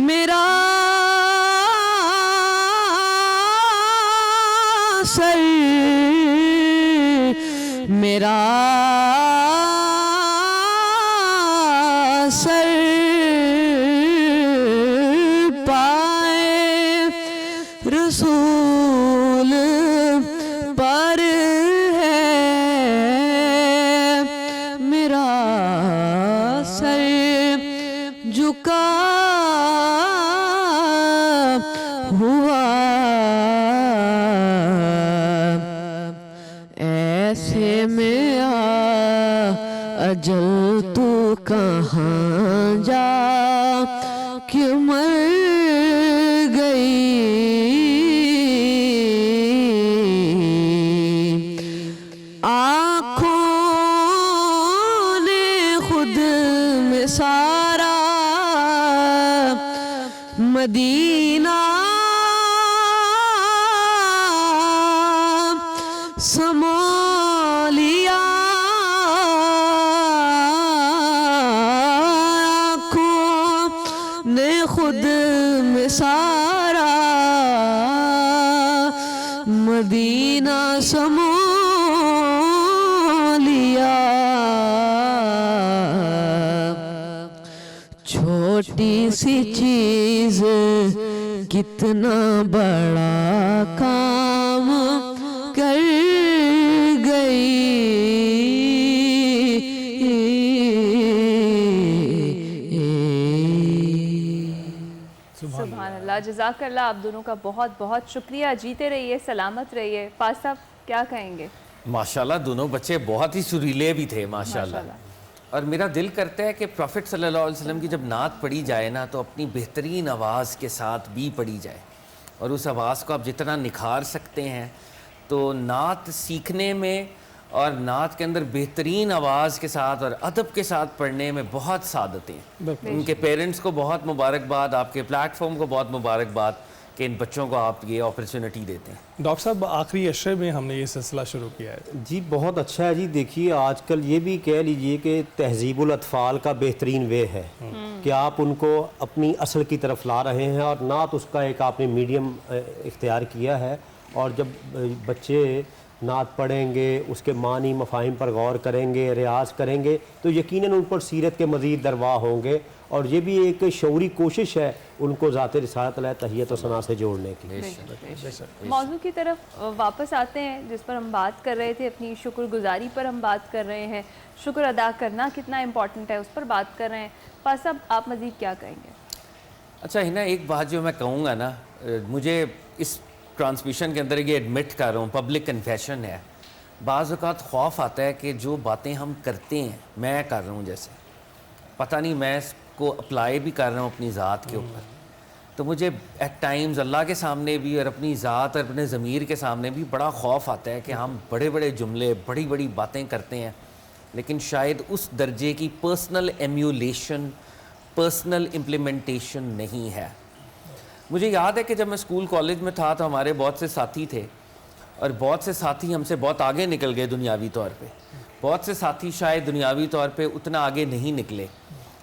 मेरा सर मेरा सर पाए रसूल पर है मेरा सर झुका हुआ ऐसे में अजल तू कहाँ जा कि मर गई आँखों ने खुद में सारा मदीना समो लिया आँखों ने खुद में सारा मदीना समो लिया छोटी सी चीज कितना बड़ा काम कर गई सुभान अल्लाह, जज़ाकल्लाह। आप दोनों का बहुत बहुत शुक्रिया। जीते रहिए, सलामत रहिए। पास साहब क्या कहेंगे? माशाल्लाह दोनों बच्चे बहुत ही सुरीले भी थे माशाल्लाह। और मेरा दिल करता है कि प्रॉफिट सल्लल्लाहु अलैहि वसल्लम की जब नात पढ़ी जाए ना तो अपनी बेहतरीन आवाज़ के साथ भी पढ़ी जाए, और उस आवाज़ को आप जितना निखार सकते हैं तो नात सीखने में और नात के अंदर बेहतरीन आवाज़ के साथ और अदब के साथ पढ़ने में बहुत सादतें हैं। उनके पेरेंट्स को बहुत मुबारकबाद, आपके प्लेटफॉर्म को बहुत मुबारकबाद कि इन बच्चों को आप ये अपॉर्चुनिटी देते हैं। डॉक्टर साहब आखिरी अशरे में हमने ये सिलसिला शुरू किया है जी, बहुत अच्छा है जी। देखिए आजकल ये भी कह लीजिए कि तहजीबुल अतफ़ाल का बेहतरीन वे है कि आप उनको अपनी असल की तरफ ला रहे हैं, और नात उसका एक आपने मीडियम इख्तियार किया है। और जब बच्चे नात पढ़ेंगे, उसके मानी मफ़ाहिम पर गौर करेंगे, रियाज करेंगे, तो यकीनन उन पर सीरत के मज़ीद दरवाह होंगे। और ये भी एक शऊरी कोशिश है उनको ज़ात रिसालत अलैहि तहियत व सना से जोड़ने की। मौजू की तरफ वापस आते हैं जिस पर हम बात कर रहे थे, अपनी शुक्रगुजारी पर हम बात कर रहे हैं, शुक्र अदा करना कितना इम्पोर्टेंट है उस पर बात कर रहे हैं। पास साहब आप मज़ीद क्या कहेंगे? अच्छा हिना, एक बात जो मैं कहूँगा ना, मुझे इस ट्रांसमिशन के अंदर ये एडमिट कर रहा हूँ, पब्लिक कन्फेशन है, बाज़ औक़ात खौफ आता है कि जो बातें हम करते हैं, मैं कर रहा हूँ जैसे, पता नहीं मैं इसको अप्लाई भी कर रहा हूँ अपनी ज़ात के ऊपर, तो मुझे एट टाइम्स अल्लाह के सामने भी और अपनी ज़ात और अपने ज़मीर के सामने भी बड़ा खौफ आता है कि हम बड़े बड़े जुमले, बड़ी बड़ी बातें करते हैं, लेकिन शायद उस दर्जे की पर्सनल एम्यूलेशन, पर्सनल इम्प्लीमेंटेशन नहीं है। मुझे याद है कि जब मैं स्कूल कॉलेज में था तो हमारे बहुत से साथी थे, और बहुत से साथी हमसे बहुत आगे निकल गए दुनियावी तौर पे। बहुत से साथी शायद दुनियावी तौर पे उतना आगे नहीं निकले,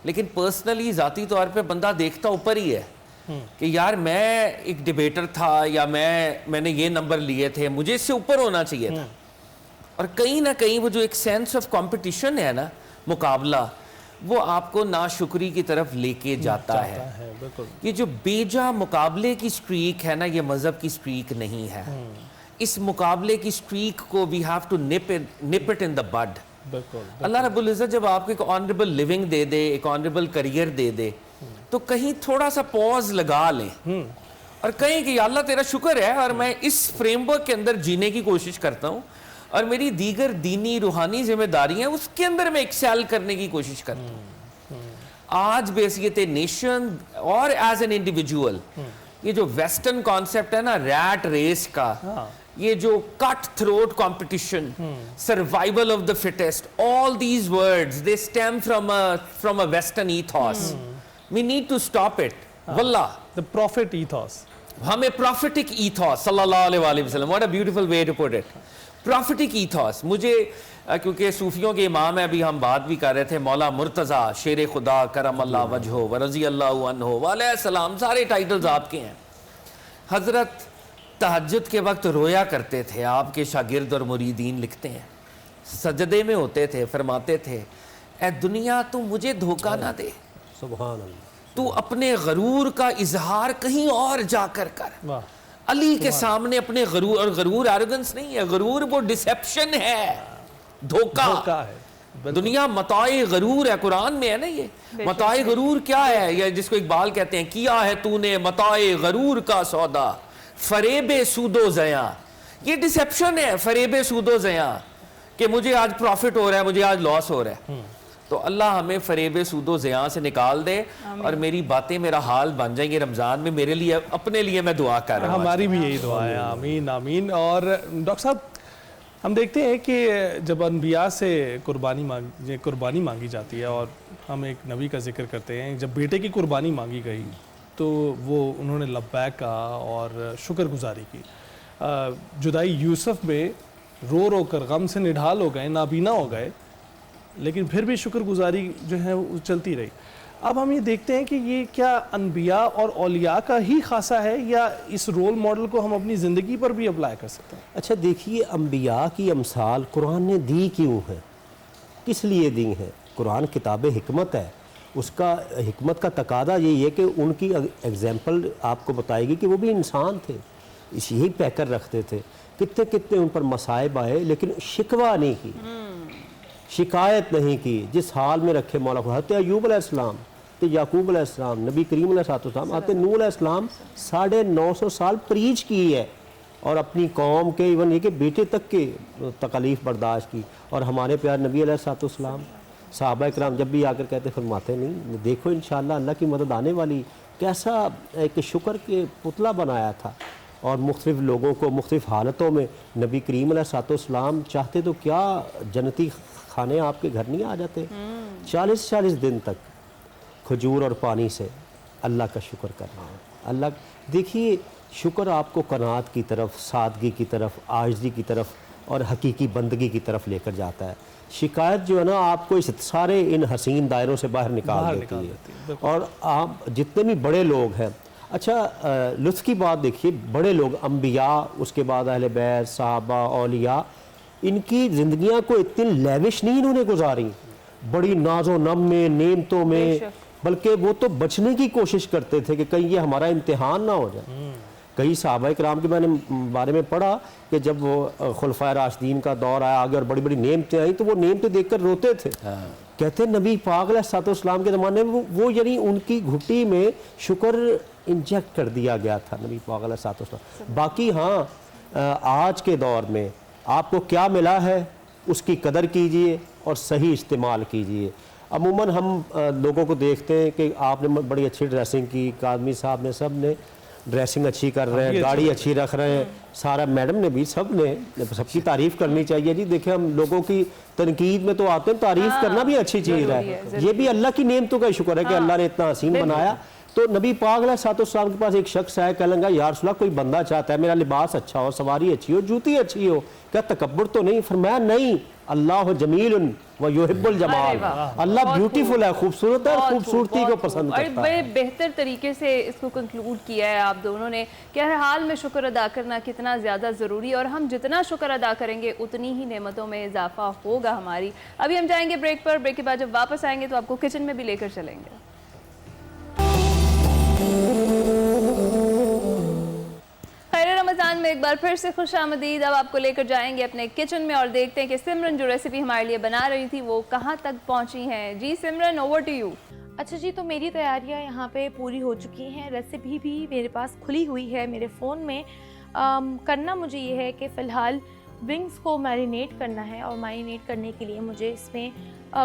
लेकिन पर्सनली ज़ाती तौर पे बंदा देखता ऊपर ही है कि यार मैं एक डिबेटर था, या मैंने ये नंबर लिए थे, मुझे इससे ऊपर होना चाहिए था। और कहीं ना कहीं वो जो एक सेंस ऑफ कंपटीशन है ना, मुकाबला, वो आपको नाशुक्री की तरफ लेके जाता है। ये जो बेजा मुकाबले की स्ट्रीक है ना, ये मज़हब की स्ट्रीक नहीं है। इस मुकाबले की स्ट्रीक को we have to nip it in the bud. अल्लाह रब्बुल इज़्ज़त जब आपको एक ऑनरेबल लिविंग दे दे, एक ऑनरेबल करियर दे दे, तो कहीं थोड़ा सा पॉज लगा लें और कहें कि या अल्लाह तेरा शुक्र है और मैं इस फ्रेमवर्क के अंदर जीने की कोशिश करता हूँ और मेरी दीगर दीनी रूहानी जिम्मेदारियां उसके अंदर मैं एक्सेल करने की कोशिश करता हूँ। आज बेसियत नेशन और एज एन इंडिविजुअल ये जो वेस्टर्न कॉन्सेप्ट है ना रैट रेस का, ये जो cut throat competition, survival of the fittest, all these words they stem from a western ethos. We need to stop it वल्लाह। द प्रॉफिट ईथॉस, हमें prophetic ethos सल्लल्लाहु अलैहि वसल्लम, what a beautiful way to put it, prophetic ethos. मुझे क्योंकि सूफियों के इमाम है, अभी हम बात भी कर रहे थे, मौला मुर्तज़ा शेर खुदा करम अल्लाह वजहो व रज़ी अल्लाहु अन्हु वाले सलाम, सारे टाइटल्स आपके हैं। हज़रत तहज्जुद के वक्त रोया करते थे, आपके शागिर्द और मुरीदीन लिखते हैं, सजदे में होते थे, फरमाते थे ए दुनिया तू मुझे धोखा ना दे, सुभान अल्लाह, तू अपने गरूर का इजहार कहीं और जाकर कर। अली के सामने अपने गरूर, और गरूर एरोगेंस नहीं है, गरूर वो डिसेप्शन है, धोखा है। दुनिया मताए गरूर है, कुरान में है ना ये। मताए गरूर क्या है, या जिसको इकबाल कहते हैं, किया है तूने मताए गरूर का सौदा फरेबे सूदो ज़या। ये डिसेप्शन है, फरेबे सूदो ज़या, कि मुझे आज प्रॉफिट हो रहा है, मुझे आज लॉस हो रहा है। तो अल्लाह हमें फरेबे सूदो ज़या से निकाल दे और मेरी बातें मेरा हाल बन जाएंगे रमज़ान में। मेरे लिए, अपने लिए मैं दुआ कर रहा हूँ, हमारी भी यही दुआ है, आमीन आमीन। और डॉक्टर साहब, हम देखते हैं कि जब अनबिया से कुर्बानी मांगी जाती है, और हम एक नबी का जिक्र करते हैं, जब बेटे की कुर्बानी मांगी गई तो वो उन्होंने लब्बैक कहा और शुक्रगुजारी की। जुदाई यूसुफ में रो रो कर गम से निढाल हो गए, नाबीना हो गए, लेकिन फिर भी शुक्रगुजारी जो है वो चलती रही। अब हम ये देखते हैं कि ये क्या अनबिया और औलिया का ही खासा है, या इस रोल मॉडल को हम अपनी ज़िंदगी पर भी अप्लाई कर सकते हैं? अच्छा देखिए, अम्बिया की अमसाल कुरान ने दी क्यों है, किस लिए दी है? कुरान किताब हिकमत है, उसका हिकमत का तकादा यही है कि उनकी एग्जाम्पल आपको बताएगी कि वो भी इंसान थे, यही पैकर रखते थे, कितने कितने उन पर मसाइब आए, लेकिन शिकवा नहीं की, शिकायत नहीं की, जिस हाल में रखे मौला खुदा। हज़रत अय्यूब अलैहिस्सलाम, तो याकूब अलैहिस्सलाम, नबी करीम अलैहिस्सलाम, हज़रत नूह अलैहिस्सलाम 950 साल प्रीच की है और अपनी कौम के, इवन ये कि बेटे तक के तकलीफ़ बर्दाश्त की। और हमारे प्यार नबी अलैहिस्सलाम, सहाबा इकराम जब भी आकर कहते फरमाते नहीं, देखो इंशाअल्लाह अल्लाह की मदद आने वाली। कैसा एक शुक्र के पुतला बनाया था, और मुख्तलिफ लोगों को मुख्तलिफ हालतों में नबी करीम अलैहिस्सलाम चाहते तो क्या जन्नती खाने आपके घर नहीं आ जाते। 40-40 दिन तक खजूर और पानी से अल्लाह का शुक्र करना है। अल्लाह, देखिए शुक्र आपको कनात की तरफ, सादगी की तरफ, आजिज़ी की तरफ और हकीकी बंदगी की तरफ लेकर जाता है। शिकायत जो है ना, आपको इस सारे इन हसीन दायरों से बाहर निकाल देती है। और आप जितने भी बड़े लोग हैं, अच्छा लुत्फ़ की बात देखिए, बड़े लोग अम्बिया, उसके बाद अहले बैत, सहाबा, औलिया, इनकी ज़िंदगियाँ को इतनी लेविश नहीं इन्होंने गुजारी, बड़ी नाजो नम में, नेमतों में, बल्कि वो तो बचने की कोशिश करते थे कि कहीं ये हमारा इम्तिहान ना हो जाए। कई सहाबा कराम के मैंने बारे में पढ़ा कि जब वो खुलफाए राशिदीन का दौर आया आगे और बड़ी बड़ी नेमतें आई, तो वो नेमतें देखकर रोते थे। कहते नबी पाक अलैहिस्सलाम के ज़माने में वो यानी उनकी घुट्टी में शुक्र इंजेक्ट कर दिया गया था नबी पाक अलैहिस्सलाम। बाकी हाँ, आज के दौर में आपको क्या मिला है उसकी कदर कीजिए और सही इस्तेमाल कीजिए। अमूमन हम लोगों को देखते हैं कि आपने बड़ी अच्छी ड्रेसिंग की, कादमी साहब ने, सब ने ड्रेसिंग अच्छी कर रहे हैं, गाड़ी अच्छी रख रहे हैं, सारा मैडम ने भी, सब ने, सबकी तारीफ़ करनी चाहिए जी। देखिए हम लोगों की तनकीद में तो आते हैं, तारीफ़ करना भी अच्छी चीज़ है। ये भी अल्लाह की नेमतों का शुक्र है कि अल्लाह ने इतना हसीन बनाया। तो नबी पाक अलैहिस्सलाम के पास एक शख्स आया, कह लगा यार रसूलल्लाह, कोई बंदा चाहता है मेरा लिबास अच्छा हो, सवारी अच्छी हो, जूती अच्छी हो, क्या तकब्बुर तो नहीं? फरमाया नहीं, अल्लाह जमीलुन व युहिब्बुल जमाल, अल्लाह ब्यूटीफुल है, खूबसूरत है, खूबसूरती को पसंद करता है। और बड़े बेहतर तरीके से इसको कंक्लूड किया है आप दोनों ने कि हर हाल में शुक्र अदा करना कितना ज़्यादा ज़रूरी है, और हम जितना शुक्र अदा करेंगे उतनी ही नेमतों में इजाफा होगा हमारी। अभी हम जाएंगे ब्रेक पर, ब्रेक के बाद जब वापस आएंगे तो आपको किचन में भी लेकर चलेंगे। खैर रमज़ान में एक बार फिर से खुश आमदीद। अब आपको लेकर जाएंगे अपने किचन में और देखते हैं कि सिमरन जो रेसिपी हमारे लिए बना रही थी वो कहाँ तक पहुँची हैं। जी सिमरन, ओवर टू यू। अच्छा जी, तो मेरी तैयारियां यहाँ पे पूरी हो चुकी हैं। रेसिपी भी मेरे पास खुली हुई है मेरे फ़ोन में। करना मुझे ये है कि फ़िलहाल विंग्स को मैरिनेट करना है, और मैरिनेट करने के लिए मुझे इसमें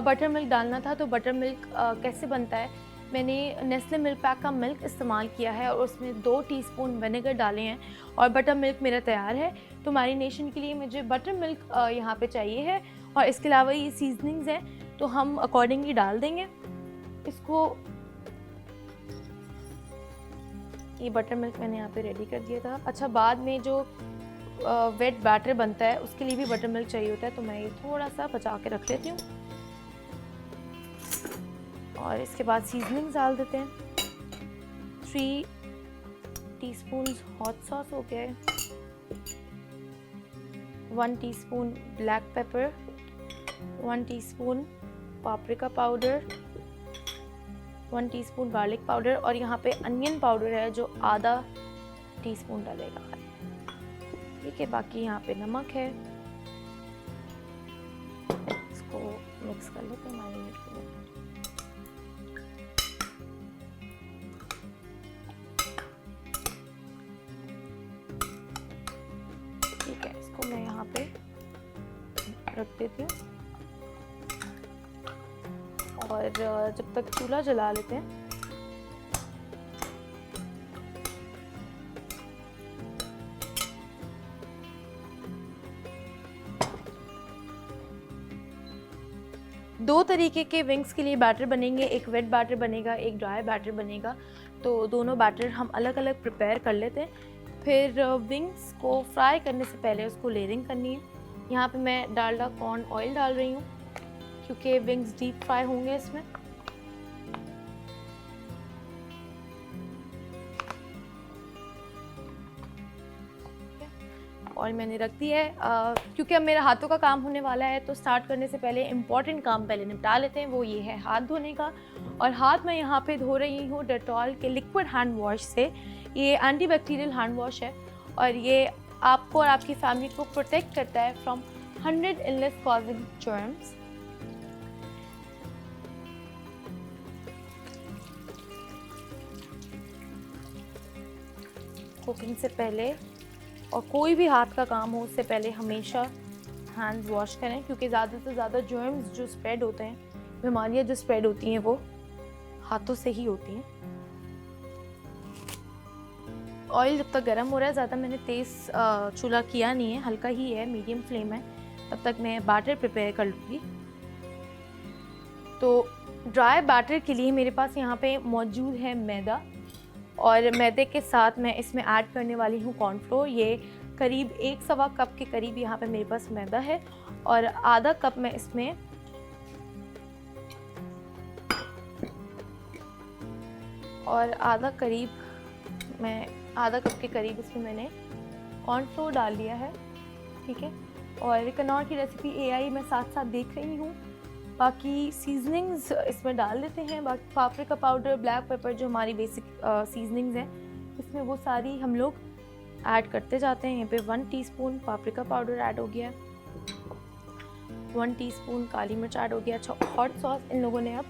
बटर मिल्क डालना था। तो बटर मिल्क कैसे बनता है, मैंने नेस्ले मिल्क पैक का मिल्क इस्तेमाल किया है और उसमें 2 टीस्पून विनेगर डाले हैं और बटर मिल्क मेरा तैयार है। तो मैरिनेशन के लिए मुझे बटर मिल्क यहाँ पे चाहिए है, और इसके अलावा ये सीजनिंग्स हैं तो हम अकॉर्डिंगली डाल देंगे इसको। ये बटर मिल्क मैंने यहाँ पे रेडी कर दिया था। अच्छा, बाद में जो वेट बैटर बनता है उसके लिए भी बटर मिल्क चाहिए होता है, तो मैं ये थोड़ा सा बचा के रख लेती हूँ। और इसके बाद सीजनिंग्स डाल देते हैं। 3 टीस्पून हॉट सॉस हो गया है, 1 teaspoon black pepper, 1 teaspoon paprika powder, 1 teaspoon garlic powder, और यहाँ पे अनियन पाउडर है जो आधा टीस्पून डालेगा। ठीक है, बाकी यहाँ पे नमक है। इसको मिक्स कर लेते हैं मैरिनेट के लिए। ठीक है, इसको मैं यहाँ पे रख देती हूँ और जब तक चूल्हा जला लेते हैं। दो तरीके के विंग्स के लिए बैटर बनेंगे, एक वेट बैटर बनेगा, एक ड्राई बैटर बनेगा। तो दोनों बैटर हम अलग अलग प्रिपेयर कर लेते हैं। फिर विंग्स को फ्राई करने से पहले उसको लेयरिंग करनी है। यहाँ पे मैं डालडा कॉर्न ऑयल डाल रही हूँ क्योंकि विंग्स डीप फ्राई होंगे इसमें। और मैंने रख दिया है क्योंकि अब मेरा हाथों का काम होने वाला है, तो स्टार्ट करने से पहले इम्पॉर्टेंट काम पहले निपटा लेते हैं। वो ये है हाथ धोने का, और हाथ मैं यहाँ पे धो रही हूँ डेटॉल के लिक्विड हैंड वॉश से। ये एंटी बैक्टीरियल हैंड वॉश है और ये आपको और आपकी फैमिली को प्रोटेक्ट करता है from 100 illness causing germs. Cooking से पहले और कोई भी हाथ का काम हो उससे पहले हमेशा हैंड्स वॉश करें, क्योंकि ज़्यादा से ज़्यादा जर्म्स जो स्प्रेड होते हैं, बीमारियां जो स्प्रेड होती हैं, वो हाथों से ही होती हैं। ऑयल जब तक गर्म हो रहा है, ज़्यादा मैंने तेज़ चूल्हा किया नहीं है, हल्का ही है, मीडियम फ्लेम है। तब तक मैं बैटर प्रिपेयर कर लूँगी। तो ड्राई बैटर के लिए मेरे पास यहाँ पे मौजूद है मैदा, और मैदे के साथ मैं इसमें ऐड करने वाली हूँ कॉर्नफ्लोर। ये करीब 1 कप के करीब यहाँ पे मेरे पास मैदा है, और आधा कप मैं इसमें आधा कप के करीब इसमें मैंने कॉर्नफ्लोर डाल दिया है। ठीक है, और कनौर की रेसिपी AI मैं साथ साथ देख रही हूँ। बाकी सीजनिंग्स इसमें डाल देते हैं। बाकी पापरिका पाउडर, ब्लैक पेपर जो हमारी बेसिक सीजनिंग्स हैं, इसमें वो सारी हम लोग ऐड करते जाते हैं। यहाँ पे 1 टीस्पून पापरिका पाउडर ऐड हो गया, 1 टीस्पून काली मिर्च ऐड हो गया। अच्छा, हॉट सॉस इन लोगों ने अब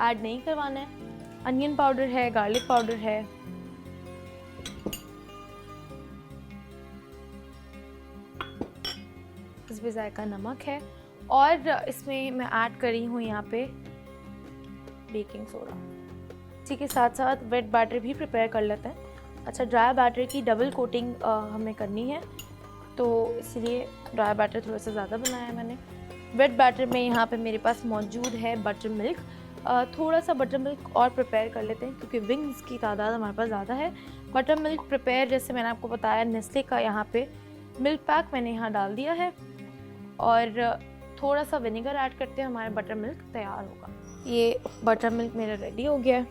ऐड नहीं करवाना है। अनियन पाउडर है, गार्लिक पाउडर है, इस पे जायका नमक है, और इसमें मैं ऐड कर रही हूँ यहाँ पे बेकिंग सोडा। इसी के साथ साथ वेट बैटर भी प्रिपेयर कर लेते हैं। अच्छा, ड्राई बैटर की डबल कोटिंग हमें करनी है, तो इसलिए ड्राई बैटर थोड़ा सा ज़्यादा बनाया है मैंने। वेट बैटर में यहाँ पे मेरे पास मौजूद है बटर मिल्क। थोड़ा सा बटर मिल्क और प्रिपेयर कर लेते हैं क्योंकि विंग्स की तादाद हमारे पास ज़्यादा है। बटर मिल्क प्रिपेयर, जैसे मैंने आपको बताया, नेस्ले का यहाँ पे मिल्क पैक मैंने यहाँ डाल दिया है, और थोड़ा सा विनेगर ऐड करते हैं, हमारा बटर मिल्क तैयार होगा। ये बटर मिल्क मेरा रेडी हो गया है,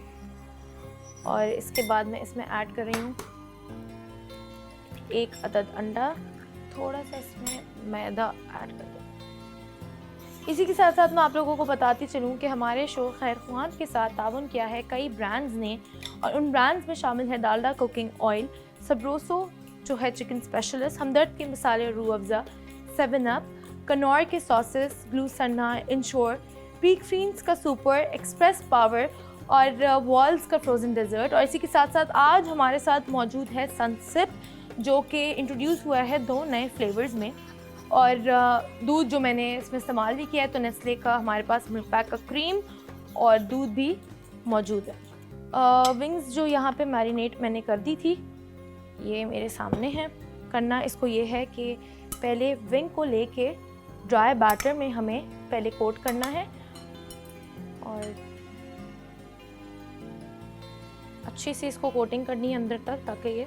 और इसके बाद मैं इसमें ऐड कर रही हूँ 1 अदद अंडा, थोड़ा सा इसमें मैदा ऐड कर दूँ। इसी के साथ साथ मैं आप लोगों को बताती चलूँ कि हमारे शो खैर ख्वान के साथ ताउन किया है कई ब्रांड्स ने, और उन ब्रांड्स में शामिल है डालडा कुकिंग ऑयल, सबरोसो जो है चिकन स्पेशलिस्ट, हमदर्द के मसाले, रूह अफ़ज़ा, 7 अप, कनौर के सॉसेस, ग्लू सन्ना, इंश्योर, पीक फ्रीन्स का सुपर, एक्सप्रेस पावर, और वॉल्स का फ्रोज़न डेज़र्ट। और इसी के साथ साथ आज हमारे साथ मौजूद है सनसिप, जो कि इंट्रोड्यूस हुआ है 2 नए फ्लेवर्स में। और दूध जो मैंने इसमें इस्तेमाल भी किया है, तो नेस्ले का हमारे पास मिल्क पैक का क्रीम और दूध भी मौजूद है। विंग्स जो यहाँ पे मैरिनेट मैंने कर दी थी, ये मेरे सामने है। करना इसको ये है कि पहले विंग को लेके ड्राई बैटर में हमें पहले कोट करना है और अच्छे से इसको कोटिंग करनी है अंदर तक, ताकि ये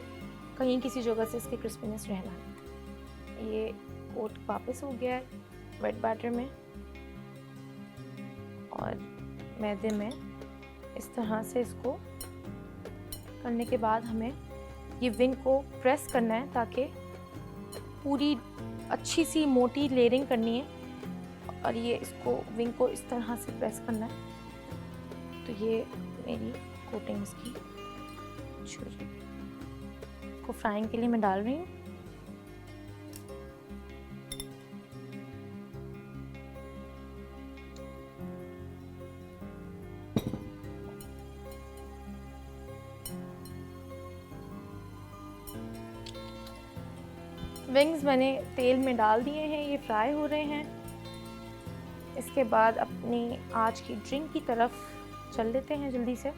कहीं किसी जगह से इसकी क्रिस्पीनेस रहना है। ये कोट वापस हो गया है वेट बैटर में और मैदे में। इस तरह से इसको करने के बाद हमें ये विंग को प्रेस करना है, ताकि पूरी अच्छी सी मोटी लेयरिंग करनी है और ये इसको विंग को इस तरह से प्रेस करना है। तो ये मेरी कोटिंग इसकी शुरू को फ्राइंग के लिए मैं डाल रही हूँ। विंग्स मैंने तेल में डाल दिए हैं, ये फ्राई हो रहे हैं। इसके बाद अपनी आज की ड्रिंक की तरफ चल लेते हैं जल्दी से।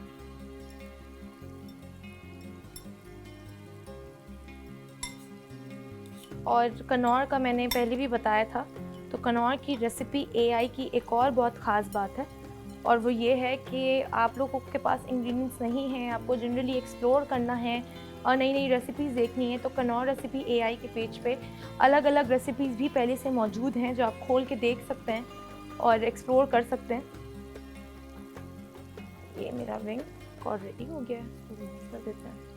और कनौर का मैंने पहले भी बताया था, तो कनौर की रेसिपी AI की एक और बहुत ख़ास बात है, और वो ये है कि आप लोगों के पास इंग्रेडिएंट्स नहीं हैं, आपको जनरली एक्सप्लोर करना है और नई नई रेसिपीज़ देखनी है, तो कनौर रेसिपी AI के पेज पे अलग अलग रेसिपीज़ भी पहले से मौजूद हैं, जो आप खोल के देख सकते हैं और एक्सप्लोर कर सकते हैं। ये मेरा विंग और रेडी हो गया है, इसको मिक्स कर देते हैं।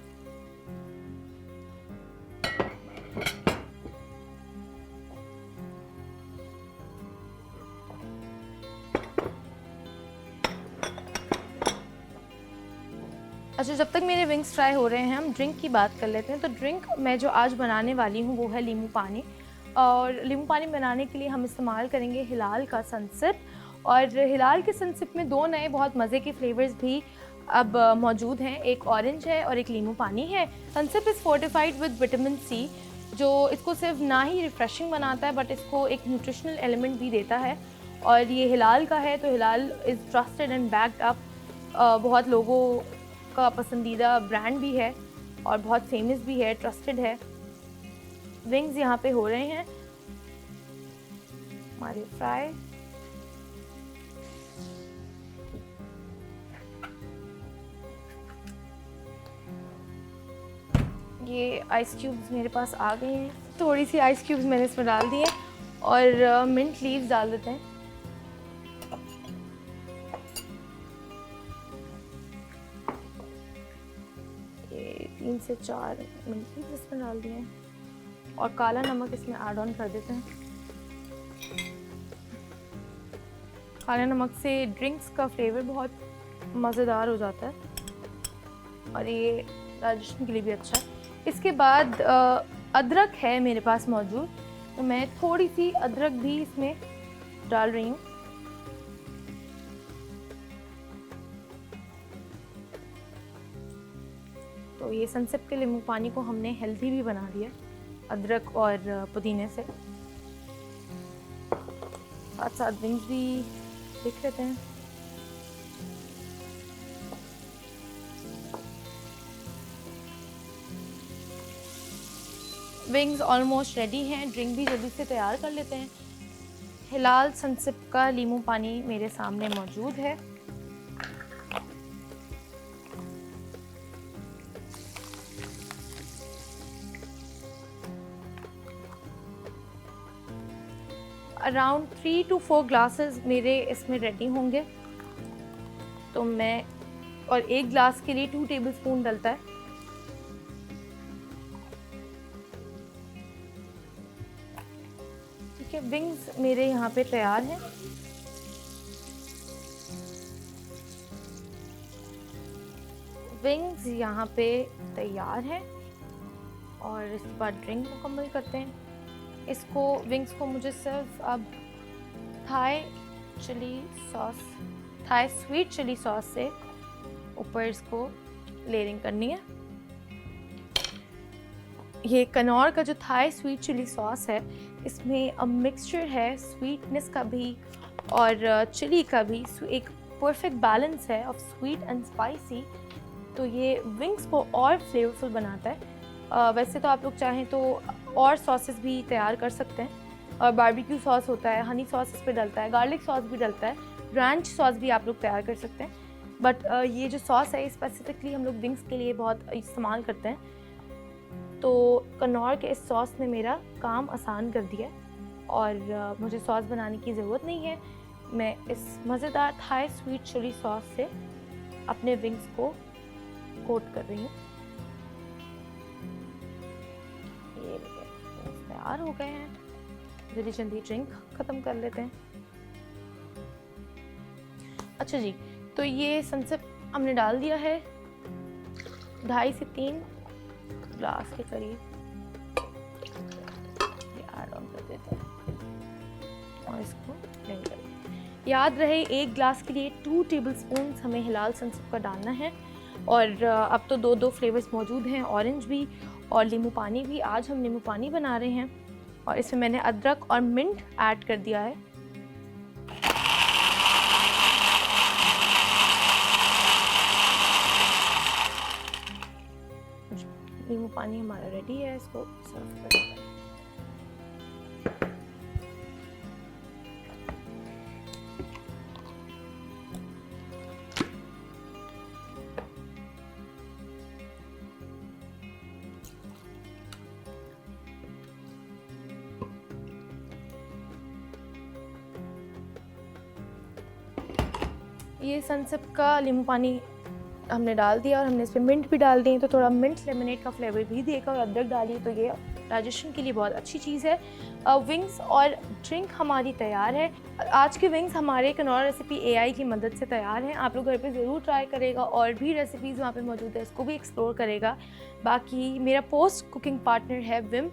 अच्छा, जब तक मेरे विंग्स फ्राई हो रहे हैं, हम ड्रिंक की बात कर लेते हैं। तो ड्रिंक मैं जो आज बनाने वाली हूँ वो है लीमू पानी। और लीमू पानी बनाने के लिए हम इस्तेमाल करेंगे हिलाल का सनसिप। और हिलाल के सनसिप में 2 नए बहुत मज़े के फ्लेवर्स भी अब मौजूद हैं, एक ऑरेंज है और एक लीमू पानी है। Sunsip is fortified with vitamin C, जो इसको सिर्फ ना ही रिफ़्रेशिंग बनाता है बट इसको एक न्यूट्रिशनल एलिमेंट भी देता है। और ये हिलाल का है, तो Hilal is trusted and backed up, बहुत लोगों का पसंदीदा ब्रांड भी है और बहुत फेमस भी है, ट्रस्टेड है। विंग्स यहाँ पे हो रहे हैं हमारे फ्राई। ये आइस क्यूब्स मेरे पास आ गए हैं, थोड़ी सी आइस क्यूब्स मैंने इसमें डाल दिए और मिंट लीव्स डाल देते हैं। ये 3 से 4 मिनट लीव्स इसमें डाल दिए हैं और काला नमक इसमें ऐड ऑन कर देते हैं। काला नमक से ड्रिंक्स का फ्लेवर बहुत मज़ेदार हो जाता है और ये डाइजेशन के लिए भी अच्छा है। इसके बाद अदरक है मेरे पास मौजूद, तो मैं थोड़ी सी अदरक भी इसमें डाल रही हूँ। तो ये सनसिप के लीमू पानी को हमने हेल्दी भी बना दिया अदरक और पुदीने से। साथ साथ विंग्स भी देख लेते हैं। विंग्स ऑलमोस्ट रेडी हैं, ड्रिंक भी जल्दी से तैयार कर लेते हैं। हिलाल सनसिप का लीमू पानी मेरे सामने मौजूद है। अराउंड 3 to 4 ग्लासेस मेरे इसमें रेडी होंगे। तो मैं, और 1 ग्लास के लिए 2 टेबलस्पून डलता है। ठीक है, विंग्स मेरे यहाँ पे तैयार हैं। विंग्स यहाँ पे तैयार हैं और इसके बाद ड्रिंक मुकम्मल करते हैं। इसको विंग्स को मुझे सिर्फ अब थाई स्वीट चिली सॉस से ऊपर इसको लेयरिंग करनी है। ये कनौर का जो थाई स्वीट चिली सॉस है, इसमें अब मिक्सचर है स्वीटनेस का भी और चिली का भी, एक परफेक्ट बैलेंस है ऑफ स्वीट एंड स्पाइसी। तो ये विंग्स को और फ्लेवरफुल बनाता है। वैसे तो आप लोग चाहें तो और सॉसेस भी तैयार कर सकते हैं, और बारबेक्यू सॉस होता है, हनी सॉस इस पे डलता है, गार्लिक सॉस भी डलता है, रैंच सॉस भी आप लोग तैयार कर सकते हैं। बट ये जो सॉस है स्पेसिफिकली हम लोग विंग्स के लिए बहुत इस्तेमाल करते हैं। तो कनौर के इस सॉस ने मेरा काम आसान कर दिया है और मुझे सॉस बनाने की ज़रूरत नहीं है। मैं इस मज़ेदार थाई स्वीट चिली सॉस से अपने विंग्स को कोट कर रही हूँ। ये तैयार हो गए हैं। जल्दी जल्दी ड्रिंक ख़त्म कर लेते हैं। अच्छा जी, तो ये सनसेट हमने डाल दिया है 2.5 से 3 ग्लास के करीब। ये ऐड ऑन कर देते हैं और इसको ब्लेंड कर देते हैं। याद रहे 1 ग्लास के लिए 2 टेबलस्पून हमें हिलाल सनसेट का डालना है। और अब तो 2 फ्लेवर्स मौजूद हैं, ऑरेंज भी और नींबू पानी भी। आज हम नींबू पानी बना रहे हैं और इसमें मैंने अदरक और मिंट ऐड कर दिया है। नींबू पानी हमारा रेडी है, इसको सर्व कर देते हैं। ये सनसेट का नींबू पानी हमने डाल दिया और हमने इसमें मिंट भी डाल दी, तो थोड़ा मिंट लेमनेड का फ्लेवर भी देगा, और अदरक डालिए तो ये डाइजेशन के लिए बहुत अच्छी चीज़ है। विंग्स और ड्रिंक हमारी तैयार है। आज के विंग्स हमारे कनौर रेसिपी AI की मदद से तैयार हैं। आप लोग घर पे ज़रूर ट्राई करेगा, और भी रेसिपीज़ वहाँ पे मौजूद है, इसको भी एक्सप्लोर करेगा। बाकी मेरा पोस्ट कुकिंग पार्टनर है विम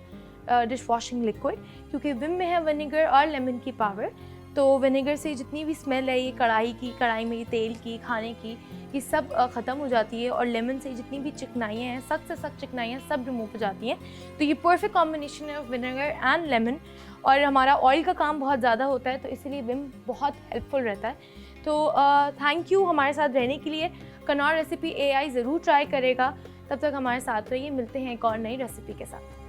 डिश वॉशिंग लिक्विड, क्योंकि विम में है विनेगर और लेमन की पावर। तो विनेगर से जितनी भी स्मेल है ये कढ़ाई में ये तेल की, खाने की, ये सब ख़त्म हो जाती है, और लेमन से जितनी भी चिकनाइयाँ हैं, सख्त से सख्त चिकनाइयाँ सब रिमूव हो जाती हैं। तो ये परफेक्ट कॉम्बिनेशन है ऑफ विनेगर एंड लेमन। और हमारा ऑयल का काम बहुत ज़्यादा होता है, तो इसीलिए विम बहुत हेल्पफुल रहता है। तो थैंक यू हमारे साथ रहने के लिए। कनौर रेसिपी AI ज़रूर ट्राई करेगा। तब तक हमारे साथ रहिए, मिलते हैं एक और नई रेसिपी के साथ।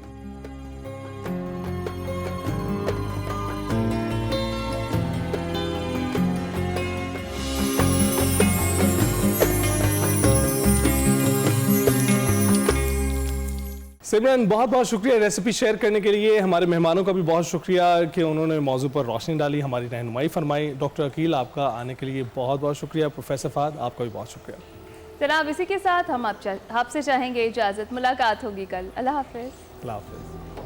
सिमरन, बहुत बहुत शुक्रिया रेसिपी शेयर करने के लिए। हमारे मेहमानों का भी बहुत शुक्रिया कि उन्होंने मौजू पर रोशनी डाली, हमारी रहनुमाई फरमाई। डॉक्टर अकील, आपका आने के लिए बहुत बहुत शुक्रिया। प्रोफेसर फहद, आपका भी बहुत शुक्रिया। जनाब, इसी के साथ हम आपसे चाहेंगे इजाज़त। मुलाकात होगी कल। अल्लाह हाफ़िज़। अल्लाह हाफ़िज़।